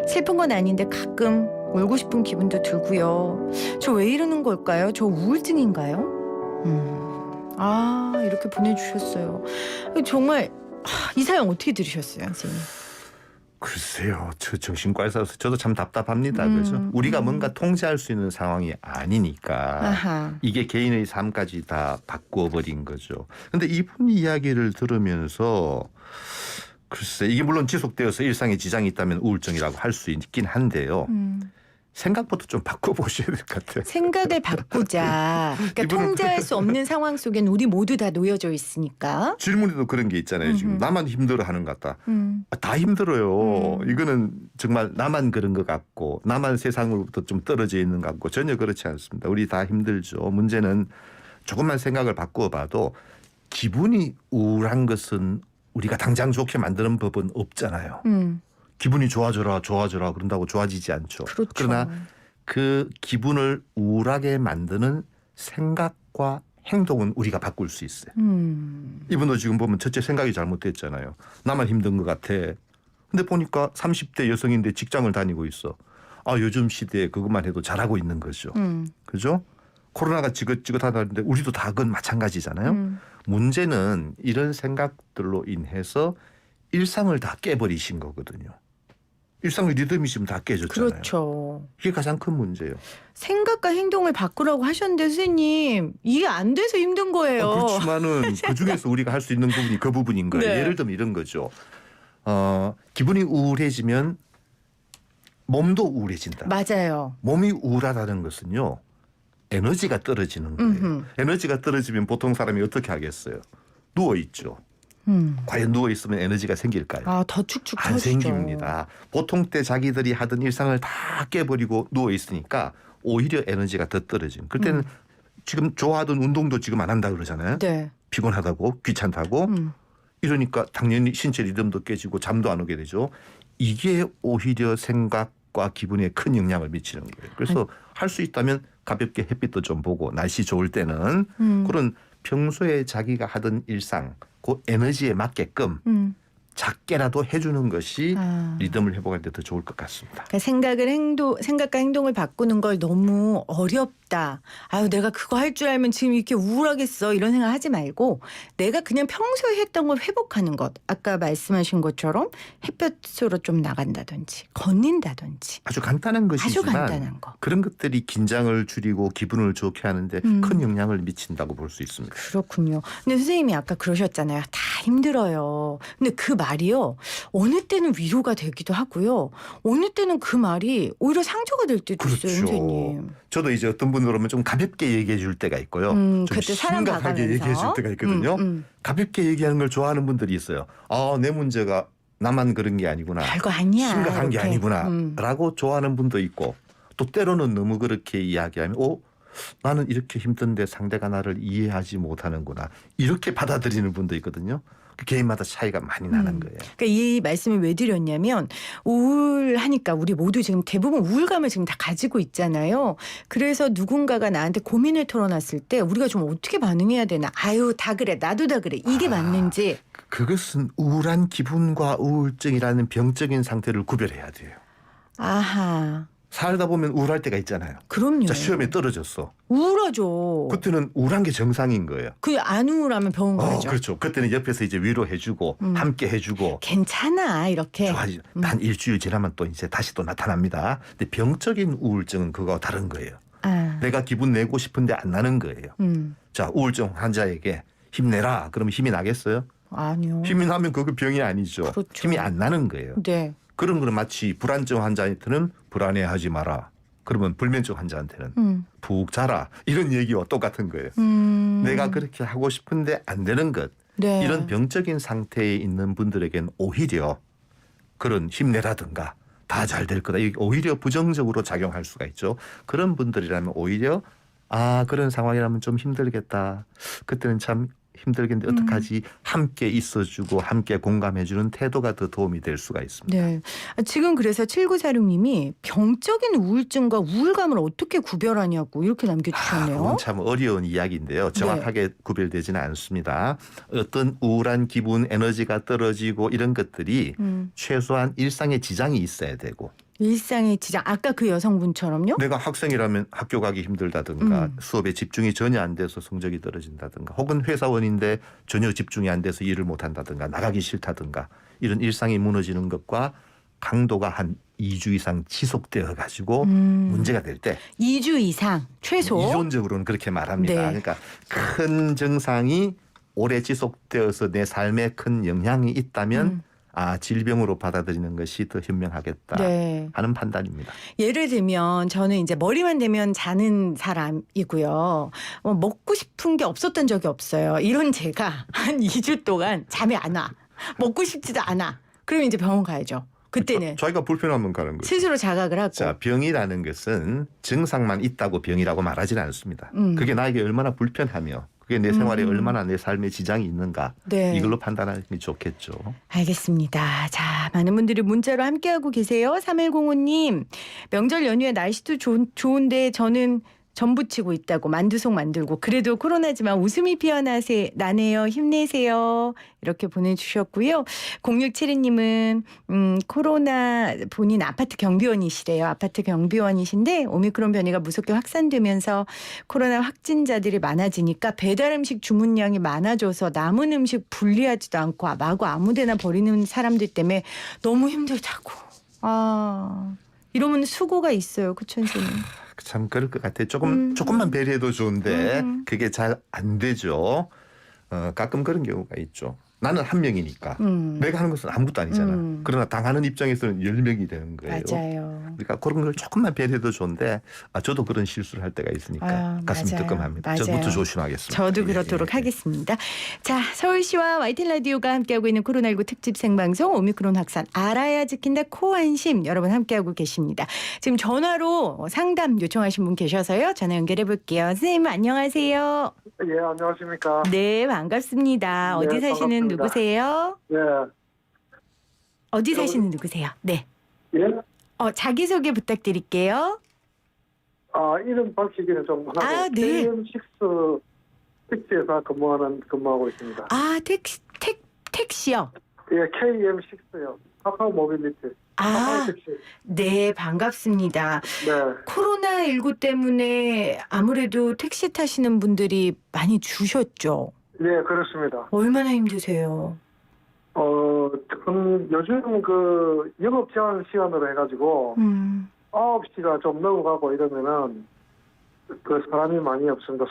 슬픈 건 아닌데 가끔 울고 싶은 기분도 들고요. 저 왜 이러는 걸까요? 저 우울증인가요? 이렇게 보내주셨어요. 정말 이 사연 어떻게 들으셨어요, 선생님? 글쎄요. 저 정신과 의사로서 저도 참 답답합니다. 그죠? 우리가 뭔가 통제할 수 있는 상황이 아니니까 아하. 이게 개인의 삶까지 다 바꾸어버린 거죠. 그런데 이분 이야기를 들으면서 글쎄 이게 물론 지속되어서 일상에 지장이 있다면 우울증이라고 할 수 있긴 한데요. 생각부터 좀 바꿔보셔야 될 것 같아요. 생각을 바꾸자. 그러니까 통제할 수 없는 상황 속엔 우리 모두 다 놓여져 있으니까. 질문에도 그런 게 있잖아요. 지금 나만 힘들어하는 것 같다. 다 힘들어요. 이거는 정말 나만 그런 것 같고 나만 세상으로부터 좀 떨어져 있는 것 같고 전혀 그렇지 않습니다. 우리 다 힘들죠. 문제는 조금만 생각을 바꾸어봐도 기분이 우울한 것은 우리가 당장 좋게 만드는 법은 없잖아요. 기분이 좋아져라 그런다고 좋아지지 않죠. 그렇죠. 그러나 그 기분을 우울하게 만드는 생각과 행동은 우리가 바꿀 수 있어요. 이분도 지금 보면 첫째 생각이 잘못됐잖아요. 나만 힘든 것 같아. 근데 보니까 30대 여성인데 직장을 다니고 있어. 아, 요즘 시대에 그것만 해도 잘하고 있는 거죠. 그죠? 코로나가 지긋지긋하다는데 우리도 다 그건 마찬가지잖아요. 문제는 이런 생각들로 인해서 일상을 다 깨버리신 거거든요. 일상의 리듬이 지금 다 깨졌잖아요. 그렇죠. 이게 가장 큰 문제예요. 생각과 행동을 바꾸라고 하셨는데 선생님 이게 안 돼서 힘든 거예요. 그렇지만은 그 중에서 우리가 할 수 있는 부분이 그 부분인 거예요. 네. 예를 들면 이런 거죠. 기분이 우울해지면 몸도 우울해진다. 맞아요. 몸이 우울하다는 것은요. 에너지가 떨어지는 거예요. 음흠. 에너지가 떨어지면 보통 사람이 어떻게 하겠어요? 누워 있죠. 과연 누워 있으면 에너지가 생길까요? 아, 더 축축 안 처지죠. 생깁니다. 보통 때 자기들이 하던 일상을 다 깨버리고 누워 있으니까 오히려 에너지가 더 떨어진. 그때는 지금 좋아하던 운동도 지금 안 한다 그러잖아요. 네. 피곤하다고 귀찮다고 이러니까 당연히 신체 리듬도 깨지고 잠도 안 오게 되죠. 이게 오히려 생각과 기분에 큰 영향을 미치는 거예요. 그래서 할 수 있다면 가볍게 햇빛도 좀 보고 날씨 좋을 때는 그런 평소에 자기가 하던 일상 그 에너지에 맞게끔 작게라도 해주는 것이 리듬을 회복할 때 더 좋을 것 같습니다. 그러니까 생각과 행동을 바꾸는 걸 너무 어렵다. 아유, 내가 그거 할 줄 알면 지금 이렇게 우울하겠어. 이런 생각 하지 말고 내가 그냥 평소에 했던 걸 회복하는 것. 아까 말씀하신 것처럼 햇볕으로 좀 나간다든지 걷는다든지. 아주 간단한 것이지만 아주 간단한 거. 그런 것들이 긴장을 줄이고 기분을 좋게 하는데 큰 영향을 미친다고 볼 수 있습니다. 그렇군요. 근데 선생님이 아까 그러셨잖아요. 다 힘들어요. 근데 그 말이요. 어느 때는 위로가 되기도 하고요. 어느 때는 그 말이 오히려 상처가 될 때도 그렇죠. 있어요, 선생님. 저도 이제 어떤 분들 오면 좀 가볍게 얘기해 줄 때가 있고요. 좀 그때 사람 심각하게 봐가면서. 얘기해 줄 때가 있거든요. 가볍게 얘기하는 걸 좋아하는 분들이 있어요. 아, 내 문제가 나만 그런 게 아니구나. 별거 아니야. 심각한 게 이렇게. 아니구나. 라고 좋아하는 분도 있고 또 때로는 너무 그렇게 이야기하면 나는 이렇게 힘든데 상대가 나를 이해하지 못하는구나. 이렇게 받아들이는 분도 있거든요. 그 개인마다 차이가 많이 나는 거예요. 그러니까 이 말씀을 왜 드렸냐면 우울하니까 우리 모두 지금 대부분 우울감을 지금 다 가지고 있잖아요. 그래서 누군가가 나한테 고민을 털어놨을 때 우리가 좀 어떻게 반응해야 되나. 아유, 다 그래. 나도 다 그래. 이게 맞는지. 그것은 우울한 기분과 우울증이라는 병적인 상태를 구별해야 돼요. 아하. 살다 보면 우울할 때가 있잖아요. 그럼요. 자, 시험에 떨어졌어. 우울하죠. 그때는 우울한 게 정상인 거예요. 그 안 우울하면 병원 가죠. 그렇죠. 그때는 옆에서 이제 위로해주고 함께 해주고 괜찮아 이렇게. 좋아지죠. 단 일주일 지나면 또 이제 다시 또 나타납니다. 근데 병적인 우울증은 그거와 다른 거예요. 내가 기분 내고 싶은데 안 나는 거예요. 자, 우울증 환자에게 힘내라. 그러면 힘이 나겠어요? 아니요. 힘이 나면 그거 병이 아니죠. 그렇죠. 힘이 안 나는 거예요. 네. 그런 거는 마치 불안증 환자한테는 불안해하지 마라. 그러면 불면증 환자한테는 푹 자라. 이런 얘기와 똑같은 거예요. 내가 그렇게 하고 싶은데 안 되는 것. 네. 이런 병적인 상태에 있는 분들에겐 오히려 그런 힘내라든가 다 잘 될 거다. 이게 오히려 부정적으로 작용할 수가 있죠. 그런 분들이라면 오히려 그런 상황이라면 좀 힘들겠다. 그때는 참 힘들겠는데 어떡하지? 함께 있어주고 함께 공감해주는 태도가 더 도움이 될 수가 있습니다. 네. 지금 그래서 7946님이 병적인 우울증과 우울감을 어떻게 구별하냐고 이렇게 남겨주셨네요. 그건 참 어려운 이야기인데요. 정확하게 구별되지는 않습니다. 어떤 우울한 기분, 에너지가 떨어지고 이런 것들이 최소한 일상에 지장이 있어야 되고 일상의 지장. 아까 그 여성분처럼요? 내가 학생이라면 학교 가기 힘들다든가 수업에 집중이 전혀 안 돼서 성적이 떨어진다든가 혹은 회사원인데 전혀 집중이 안 돼서 일을 못한다든가 나가기 싫다든가 이런 일상이 무너지는 것과 강도가 한 2주 이상 지속되어 가지고 문제가 될 때 2주 이상 최소. 이론적으로는 그렇게 말합니다. 네. 그러니까 큰 증상이 오래 지속되어서 내 삶에 큰 영향이 있다면 질병으로 받아들이는 것이 더 현명하겠다 네. 하는 판단입니다. 예를 들면 저는 이제 머리만 대면 자는 사람이고요. 먹고 싶은 게 없었던 적이 없어요. 이런 제가 한 2주 동안 잠이 안 와. 먹고 싶지도 않아. 그러면 이제 병원 가야죠. 그때는 자기가 불편하면 가는 거죠. 스스로 자각을 하고. 자, 병이라는 것은 증상만 있다고 병이라고 말하지는 않습니다. 그게 나에게 얼마나 불편하며 그게 내 생활에 음. 얼마나 내 삶에 지장이 있는가 네. 이걸로 판단하는 게 좋겠죠. 알겠습니다. 자, 많은 분들이 문자로 함께하고 계세요. 3105님, 명절 연휴에 날씨도 좋은데 저는 전 부치고 있다고 만두속 만들고 그래도 코로나지만 웃음이 나네요. 힘내세요. 이렇게 보내주셨고요. 0672님은 코로나 본인 아파트 경비원이시래요. 아파트 경비원이신데 오미크론 변이가 무섭게 확산되면서 코로나 확진자들이 많아지니까 배달 음식 주문량이 많아져서 남은 음식 분리하지도 않고 마구 아무데나 버리는 사람들 때문에 너무 힘들다고. 아, 이러면 수고가 있어요. 그쵸, 선생님? 참 그럴 것 같아요. 조금만 배려해도 좋은데 그게 잘 안 되죠. 가끔 그런 경우가 있죠. 나는 한 명이니까 내가 하는 것은 아무것도 아니잖아. 그러나 당하는 입장에서는 10명이 되는 거예요. 맞아요. 그러니까 그런 걸 조금만 배려해도 좋은데 저도 그런 실수를 할 때가 있으니까 가슴이 맞아요. 뜨끔합니다. 맞아요. 저부터 조심하겠습니다. 저도 예, 그렇도록 예. 하겠습니다. 자, 서울시와 YTN 라디오가 함께하고 있는 코로나19 특집 생방송 오미크론 확산 알아야 지킨다 코안심 여러분 함께하고 계십니다. 지금 전화로 상담 요청하신 분 계셔서요. 전화 연결해 볼게요. 선생님 안녕하세요. 예, 안녕하십니까. 네, 반갑습니다. 네, 어디 사시는 반갑습니다. 누구세요? 예. 어디 사시는 누구세요? 네. 예? 자기소개 부탁드릴게요. 이름 밝히기는 좀 하고. 아, 네. KM6 택시회사 근무하고 있습니다. 아, 택시요? 예, KM6요. 카카오 모빌리티. 아, 카카오 택시. 네, 반갑습니다. 네. 코로나19 때문에 아무래도 택시 타시는 분들이 많이 주셨죠. 예, 그렇습니다. 얼마나 힘드세요? 요즘 영업 제한 시간으로 해가지고 9시가 좀 넘어가고 이러면은 사람이 많이 없습니다.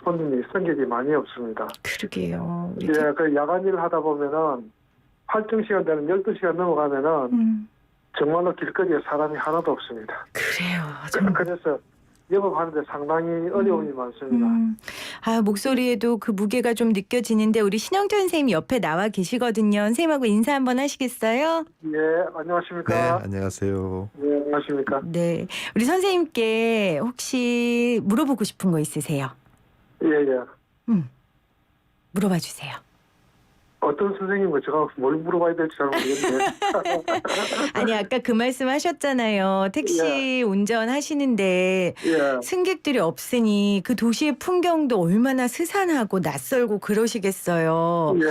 승객이 많이 없습니다. 그러게요. 우리 예, 야간 일 하다 보면은 활동 시간 되는 12시간 넘어가면은 정말로 길거리에 사람이 하나도 없습니다. 그래요. 그래서 영업하는데 상당히 어려움이 많습니다. 목소리에도 그 무게가 좀 느껴지는데 우리 신영철 선생님 옆에 나와 계시거든요. 선생님하고 인사 한번 하시겠어요? 예, 안녕하십니까? 네, 안녕하세요. 예, 안녕하십니까? 네. 우리 선생님께 혹시 물어보고 싶은 거 있으세요? 예, 예. 물어봐 주세요. 어떤 선생님과 제가 뭘 물어봐야 될지 잘 모르겠네. 아니 아까 그 말씀 하셨잖아요. 택시 운전하시는데 예, 승객들이 없으니 그 도시의 풍경도 얼마나 스산하고 낯설고 그러시겠어요. 예.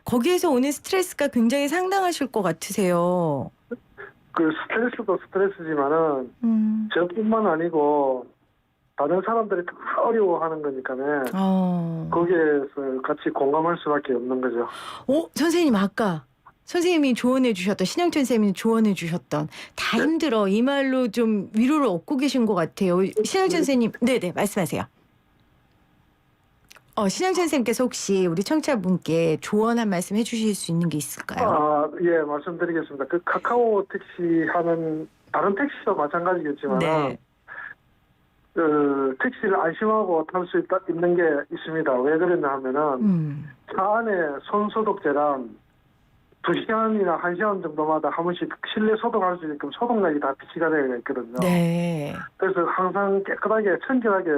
거기에서 오는 스트레스가 굉장히 상당하실 것 같으세요. 스트레스도 스트레스지만은 저뿐만 아니고 다른 사람들이 다 어려워하는 거니까는 거기에서 같이 공감할 수밖에 없는 거죠. 선생님 아까 선생님이 조언해 주셨던 신영철 선생님이 조언해 주셨던 다 힘들어 이 말로 좀 위로를 얻고 계신 것 같아요. 신영철 선생님 네네 말씀하세요. 신영철 선생님께서 혹시 우리 청취자분께 조언 한 말씀 해주실 수 있는 게 있을까요? 예, 말씀드리겠습니다. 카카오 택시 하는 다른 택시도 마찬가지겠지만 네. 택시를 안심하고 탈 수 있는 게 있습니다. 왜 그러냐 하면은 차 안에 손소독제랑 2시간이나 1시간 정도마다 한 번씩 실내 소독할 수 있게끔 소독약이 다 비치가 되어 있거든요. 네. 그래서 항상 깨끗하게 청결하게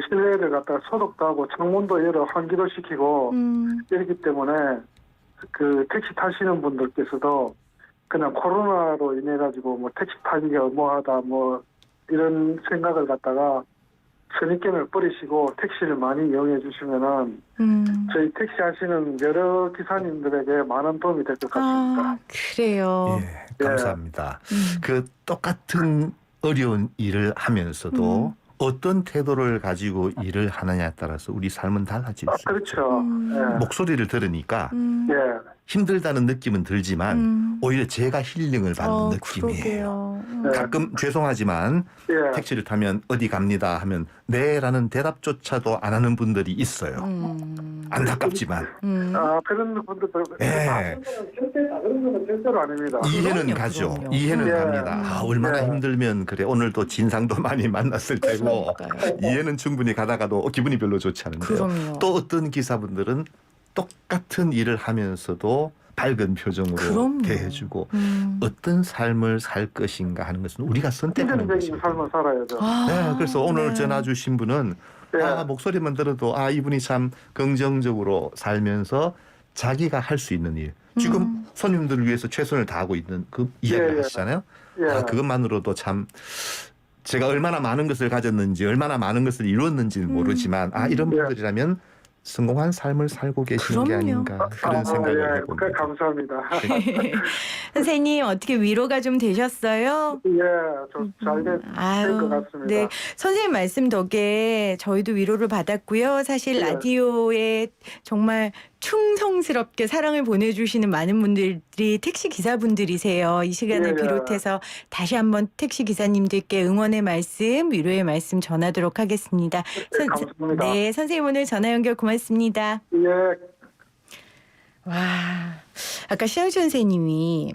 실내를 갖다가 소독도 하고 창문도 열어 환기도 시키고 이렇기 때문에 택시 타시는 분들께서도 그냥 코로나로 인해 가지고 택시 타기가 뭐하다 이런 생각을 갖다가 선입견을 버리시고 택시를 많이 이용해 주시면은 저희 택시 하시는 여러 기사님들에게 많은 도움이 될 것 같습니다. 그래요. 예, 감사합니다. 똑같은 어려운 일을 하면서도 어떤 태도를 가지고 일을 하느냐에 따라서 우리 삶은 달라질 수 있죠. 그렇죠. 예. 목소리를 들으니까 예. 힘들다는 느낌은 들지만 오히려 제가 힐링을 받는 느낌이에요. 그러게요. 가끔 죄송하지만 예. 택시를 타면 어디 갑니다 하면 네라는 대답조차도 안 하는 분들이 있어요. 안타깝지만 그런 분들도 예. 절대 다른 건 절대로 아닙니다. 이해는 그럼요, 가죠. 그럼요. 이해는 예. 갑니다. 얼마나 예. 힘들면 그래 오늘도 진상도 많이 만났을 테고 그러니까요. 이해는 충분히 가다가도 기분이 별로 좋지 않은데요. 그럼요. 또 어떤 기사분들은 똑같은 일을 하면서도 밝은 표정으로 그럼요. 대해주고 어떤 삶을 살 것인가 하는 것은 우리가 선택하는 긍정적인 것이거든요. 삶을 살아야죠. 네, 그래서 오늘 네. 전화 주신 분은 예. 목소리만 들어도 이분이 참 긍정적으로 살면서 자기가 할 수 있는 일. 지금 손님들을 위해서 최선을 다하고 있는 그 이야기를 예. 하시잖아요. 예. 그것만으로도 참 제가 얼마나 많은 것을 가졌는지 얼마나 많은 것을 이루었는지는 모르지만 이런 분들이라면 성공한 삶을 살고 계시는 게 그럼요. 아닌가 그런 생각을 예. 해봅니다. 감사합니다. 선생님 어떻게 위로가 좀 되셨어요? 예, 좀 잘 된 것 같습니다. 네. 선생님 말씀 덕에 저희도 위로를 받았고요. 사실 예. 라디오에 정말 충성스럽게 사랑을 보내주시는 많은 분들이 택시 기사분들이세요. 이 시간을 예. 비롯해서 다시 한번 택시 기사님들께 응원의 말씀, 위로의 말씀 전하도록 하겠습니다. 감사합니다. 네, 선생님 오늘 전화 연결 고맙습니다. 예. 와, 아까 시영시 선생님이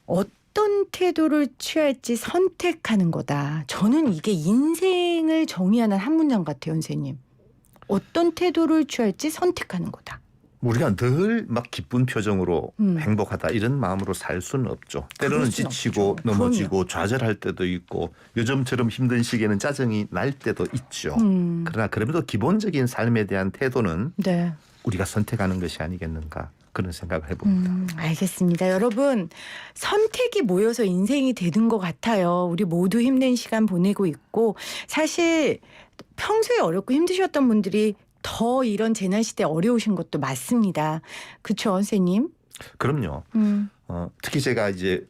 어떤 태도를 취할지 선택하는 거다. 저는 이게 인생을 정의하는 한 문장 같아요, 선생님. 어떤 태도를 취할지 선택하는 거다. 우리가 늘 막 기쁜 표정으로 음. 행복하다 이런 마음으로 살 수는 없죠. 때로는 수는 지치고 없죠. 넘어지고 좌절할 때도 있고 요즘처럼 힘든 시기에는 짜증이 날 때도 있죠. 그러나 그럼에도 기본적인 삶에 대한 태도는 네. 우리가 선택하는 것이 아니겠는가 그런 생각을 해봅니다. 알겠습니다. 여러분, 선택이 모여서 인생이 되는 것 같아요. 우리 모두 힘든 시간 보내고 있고 사실 평소에 어렵고 힘드셨던 분들이 더 이런 재난 시대에 어려우신 것도 맞습니다. 그렇죠, 선생님? 그럼요. 특히 제가 이제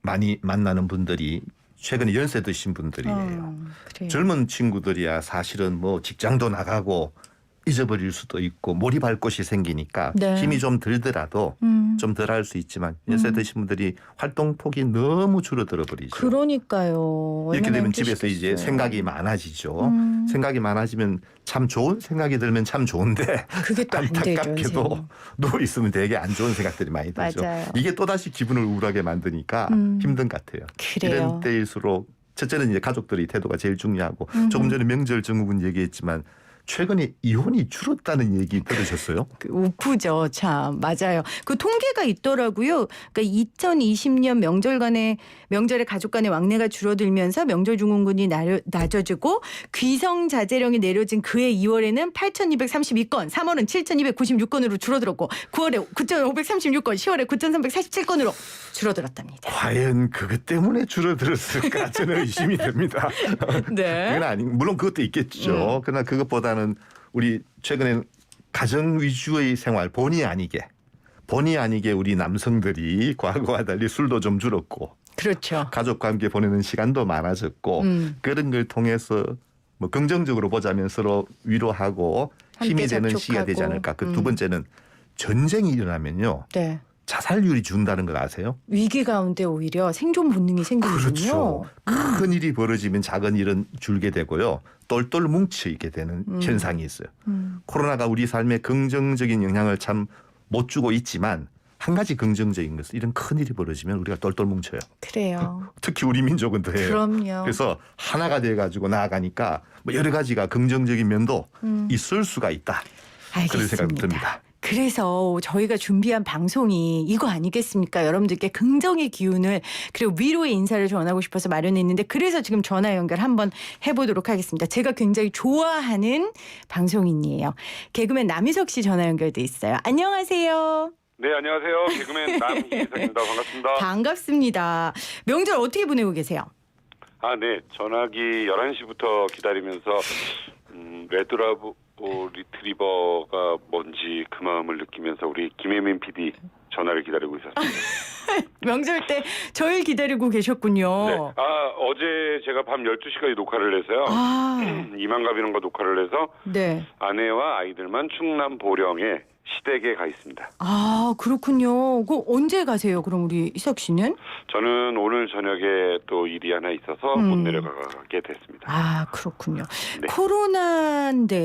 많이 만나는 분들이 최근에 연세 드신 분들이에요. 그래요. 젊은 친구들이야 사실은 뭐 직장도 나가고 잊어버릴 수도 있고 몰입할 곳이 생기니까 네. 힘이 좀 들더라도 좀 덜 할 수 있지만 연세 드신 분들이 활동폭이 너무 줄어들어 버리죠. 그러니까요. 이렇게 얼마나 되면 집에서 힘드시겠어요. 이제 생각이 많아지죠. 생각이 많아지면 참 좋은 생각이 들면 참 좋은데 그게 또 안 되죠, 안타깝게도 선생님. 누워 있으면 되게 안 좋은 생각들이 많이 들죠. 맞아요. 이게 또다시 기분을 우울하게 만드니까 힘든 것 같아요. 그래요. 이런 때일수록 첫째는 이제 가족들이 태도가 제일 중요하고 조금 전에 명절 증후군 얘기했지만 최근에 이혼이 줄었다는 얘기 들으셨어요? 우프죠, 참. 맞아요. 그 통계가 있더라고요. 그러니까 2020년 명절에 가족 간의 왕래가 줄어들면서 명절 증후군이 낮아지고 귀성자제령이 내려진 그해 2월에는 8,232건, 3월은 7,296건으로 줄어들었고 9월에 9,536건, 10월에 9,347건으로 줄어들었답니다. 과연 그것 때문에 줄어들었을까 저는 의심이 됩니다. 네. 그건 물론 그것도 있겠죠. 그러나 그것보다는 우리 최근에 가정 위주의 생활 본의 아니게 우리 남성들이 과거와 달리 술도 좀 줄었고 그렇죠. 가족과 함께 보내는 시간도 많아졌고 그런 걸 통해서 뭐 긍정적으로 보자면 서로 위로하고 힘이 되는 시기가 되지 않을까. 그 두 번째는 전쟁이 일어나면요. 네. 자살률이 준다는 걸 아세요? 위기 가운데 오히려 생존 본능이 생기는군요. 그렇죠. 큰 일이 벌어지면 작은 일은 줄게 되고요. 똘똘 뭉쳐 있게 되는 현상이 있어요. 코로나가 우리 삶에 긍정적인 영향을 참 못 주고 있지만 한 가지 긍정적인 것은 이런 큰 일이 벌어지면 우리가 똘똘 뭉쳐요. 그래요. 특히 우리 민족은 더해요. 그럼요. 그래서 하나가 돼가지고 나아가니까 뭐 여러 가지가 긍정적인 면도 있을 수가 있다. 그런 생각이 듭니다. 그래서 저희가 준비한 방송이 이거 아니겠습니까? 여러분들께 긍정의 기운을 그리고 위로의 인사를 전하고 싶어서 마련했는데 그래서 지금 전화 연결 한번 해보도록 하겠습니다. 제가 굉장히 좋아하는 방송인이에요. 개그맨 남희석 씨 전화 연결돼 있어요. 안녕하세요. 네, 안녕하세요. 개그맨 남희석입니다. 반갑습니다. 반갑습니다. 명절 어떻게 보내고 계세요? 네. 전화기 11시부터 기다리면서 레드라보 리트리버가 뭔지 그 마음을 느끼면서 우리 김혜민 PD 전화를 기다리고 있었습니다. 명절 때 저를 기다리고 계셨군요. 네. 어제 제가 밤 12시까지 녹화를 해서요. 이만가비론과 녹화를 해서 네. 아내와 아이들만 충남 보령에 시댁에 가 있습니다. 그렇군요. 그 언제 가세요? 그럼 우리 희석 씨는? 저는 오늘 저녁에 또 일이 하나 있어서 못 내려가게 됐습니다. 그렇군요. 네. 코로나인데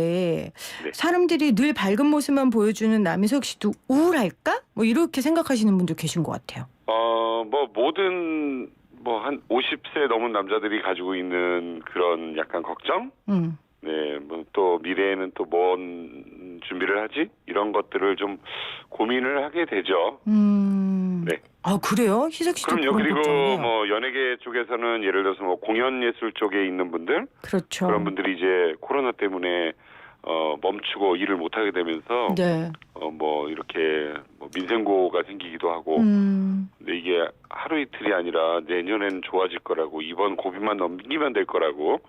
네. 사람들이 늘 밝은 모습만 보여주는 남희석 씨도 우울할까? 뭐 이렇게 생각하시는 분들 계신 것 같아요. 모든 한 50세 넘은 남자들이 가지고 있는 그런 약간 걱정? 네, 또 미래에는 또 뭔 준비를 하지? 이런 것들을 좀 고민을 하게 되죠. 네. 아, 그래요? 희석 씨도 그럼요. 그런 그리고 걱정이에요. 뭐 연예계 쪽에서는 예를 들어서 뭐 공연 예술 쪽에 있는 분들 그렇죠. 그런 분들이 이제 코로나 때문에 멈추고 일을 못 하게 되면서 네. 뭐 이렇게 뭐 민생고가 생기기도 하고 근데 이게 하루 이틀이 아니라 내년엔 좋아질 거라고 이번 고비만 넘기면 될 거라고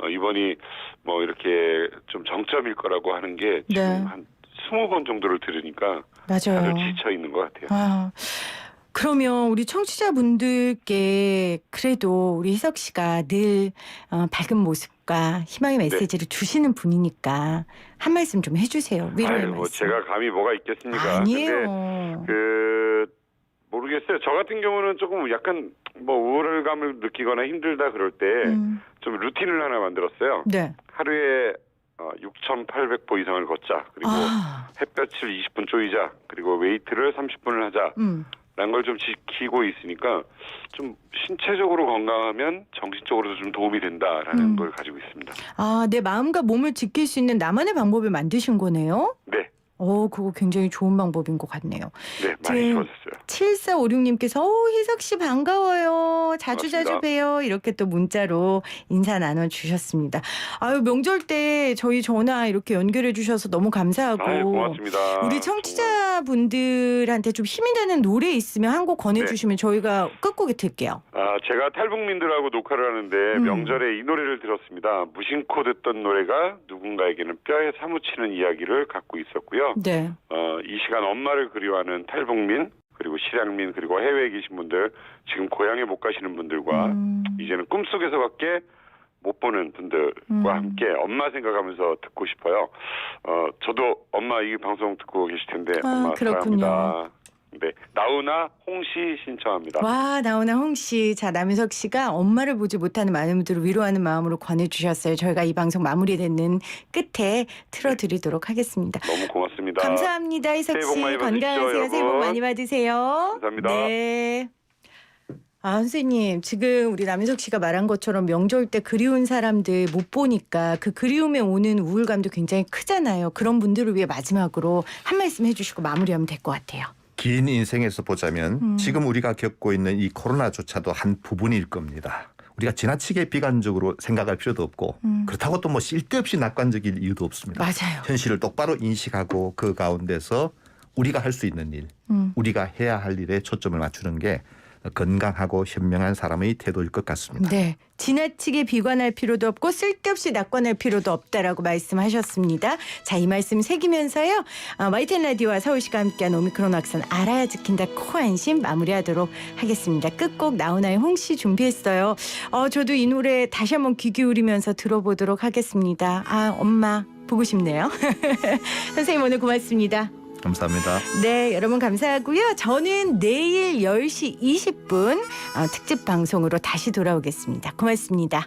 이번이 뭐 이렇게 좀 정점일 거라고 하는 게 지금 네. 한 20번 정도를 들으니까 맞아요. 다들 지쳐 있는 것 같아요. 아, 그러면 우리 청취자분들께 그래도 우리 희석 씨가 늘 밝은 모습과 희망의 메시지를 주시는 분이니까 한 말씀 좀 해주세요. 위로의 아유, 말씀. 뭐 제가 감히 뭐가 있겠습니까? 아니에요. 근데 모르겠어요. 저 같은 경우는 조금 약간 뭐 우울감을 느끼거나 힘들다 그럴 때 좀 루틴을 하나 만들었어요. 네. 하루에 6,800보 이상을 걷자. 그리고 햇볕을 20분 쪼이자. 그리고 웨이트를 30분을 하자. 라는 걸 좀 지키고 있으니까 좀 신체적으로 건강하면 정신적으로도 좀 도움이 된다라는 걸 가지고 있습니다. 아, 내 마음과 몸을 지킬 수 있는 나만의 방법을 만드신 거네요? 네. 그거 굉장히 좋은 방법인 것 같네요. 네, 많이 좋아졌어요. 7456님께서 희석 씨 반가워요. 자주 봬요. 이렇게 또 문자로 인사 나눠주셨습니다. 아유, 명절 때 저희 전화 이렇게 연결해 주셔서 너무 감사하고. 아유, 고맙습니다. 우리 청취자분들한테 좀 힘이 되는 노래 있으면 한 곡 권해주시면 저희가 끝곡에 틀게요. 제가 탈북민들하고 녹화를 하는데 명절에 이 노래를 들었습니다. 무심코 듣던 노래가 누군가에게는 뼈에 사무치는 이야기를 갖고 있었고요. 네. 이 시간 엄마를 그리워하는 탈북민 그리고 실향민 그리고 해외에 계신 분들 지금 고향에 못 가시는 분들과 이제는 꿈속에서밖에 못 보는 분들과 함께 엄마 생각하면서 듣고 싶어요. 저도 엄마 이 방송 듣고 계실 텐데 엄마 그렇군요. 사랑합니다. 네, 나훈아 홍씨 신청합니다. 와, 나훈아 홍씨. 자, 남희석 씨가 엄마를 보지 못하는 많은 분들을 위로하는 마음으로 권해주셨어요. 저희가 이 방송 마무리되는 끝에 틀어드리도록 하겠습니다. 너무 고맙습니다. 감사합니다, 희석 씨. 새해 복 많이 받으십시오, 건강하세요. 새해 복 여러분. 많이 받으세요. 감사합니다. 네. 선생님, 지금 우리 남희석 씨가 말한 것처럼 명절 때 그리운 사람들 못 보니까 그 그리움에 오는 우울감도 굉장히 크잖아요. 그런 분들을 위해 마지막으로 한 말씀 해주시고 마무리하면 될 것 같아요. 긴 인생에서 보자면 지금 우리가 겪고 있는 이 코로나조차도 한 부분일 겁니다. 우리가 지나치게 비관적으로 생각할 필요도 없고 그렇다고 또 뭐 쓸데없이 낙관적일 이유도 없습니다. 맞아요. 현실을 똑바로 인식하고 그 가운데서 우리가 할 수 있는 일, 우리가 해야 할 일에 초점을 맞추는 게 건강하고 현명한 사람의 태도일 것 같습니다. 네, 지나치게 비관할 필요도 없고 쓸데없이 낙관할 필요도 없다라고 말씀하셨습니다. 자, 이 말씀 새기면서요. YTN 라디오와 서울시가 함께한 오미크론 확산 알아야 지킨다 코안심 마무리하도록 하겠습니다. 끝곡 나훈아의 홍씨 준비했어요. 저도 이 노래 다시 한번 귀 기울이면서 들어보도록 하겠습니다. 엄마 보고 싶네요. 선생님 오늘 고맙습니다. 감사합니다. 네, 여러분 감사하고요. 저는 내일 10시 20분 특집 방송으로 다시 돌아오겠습니다. 고맙습니다.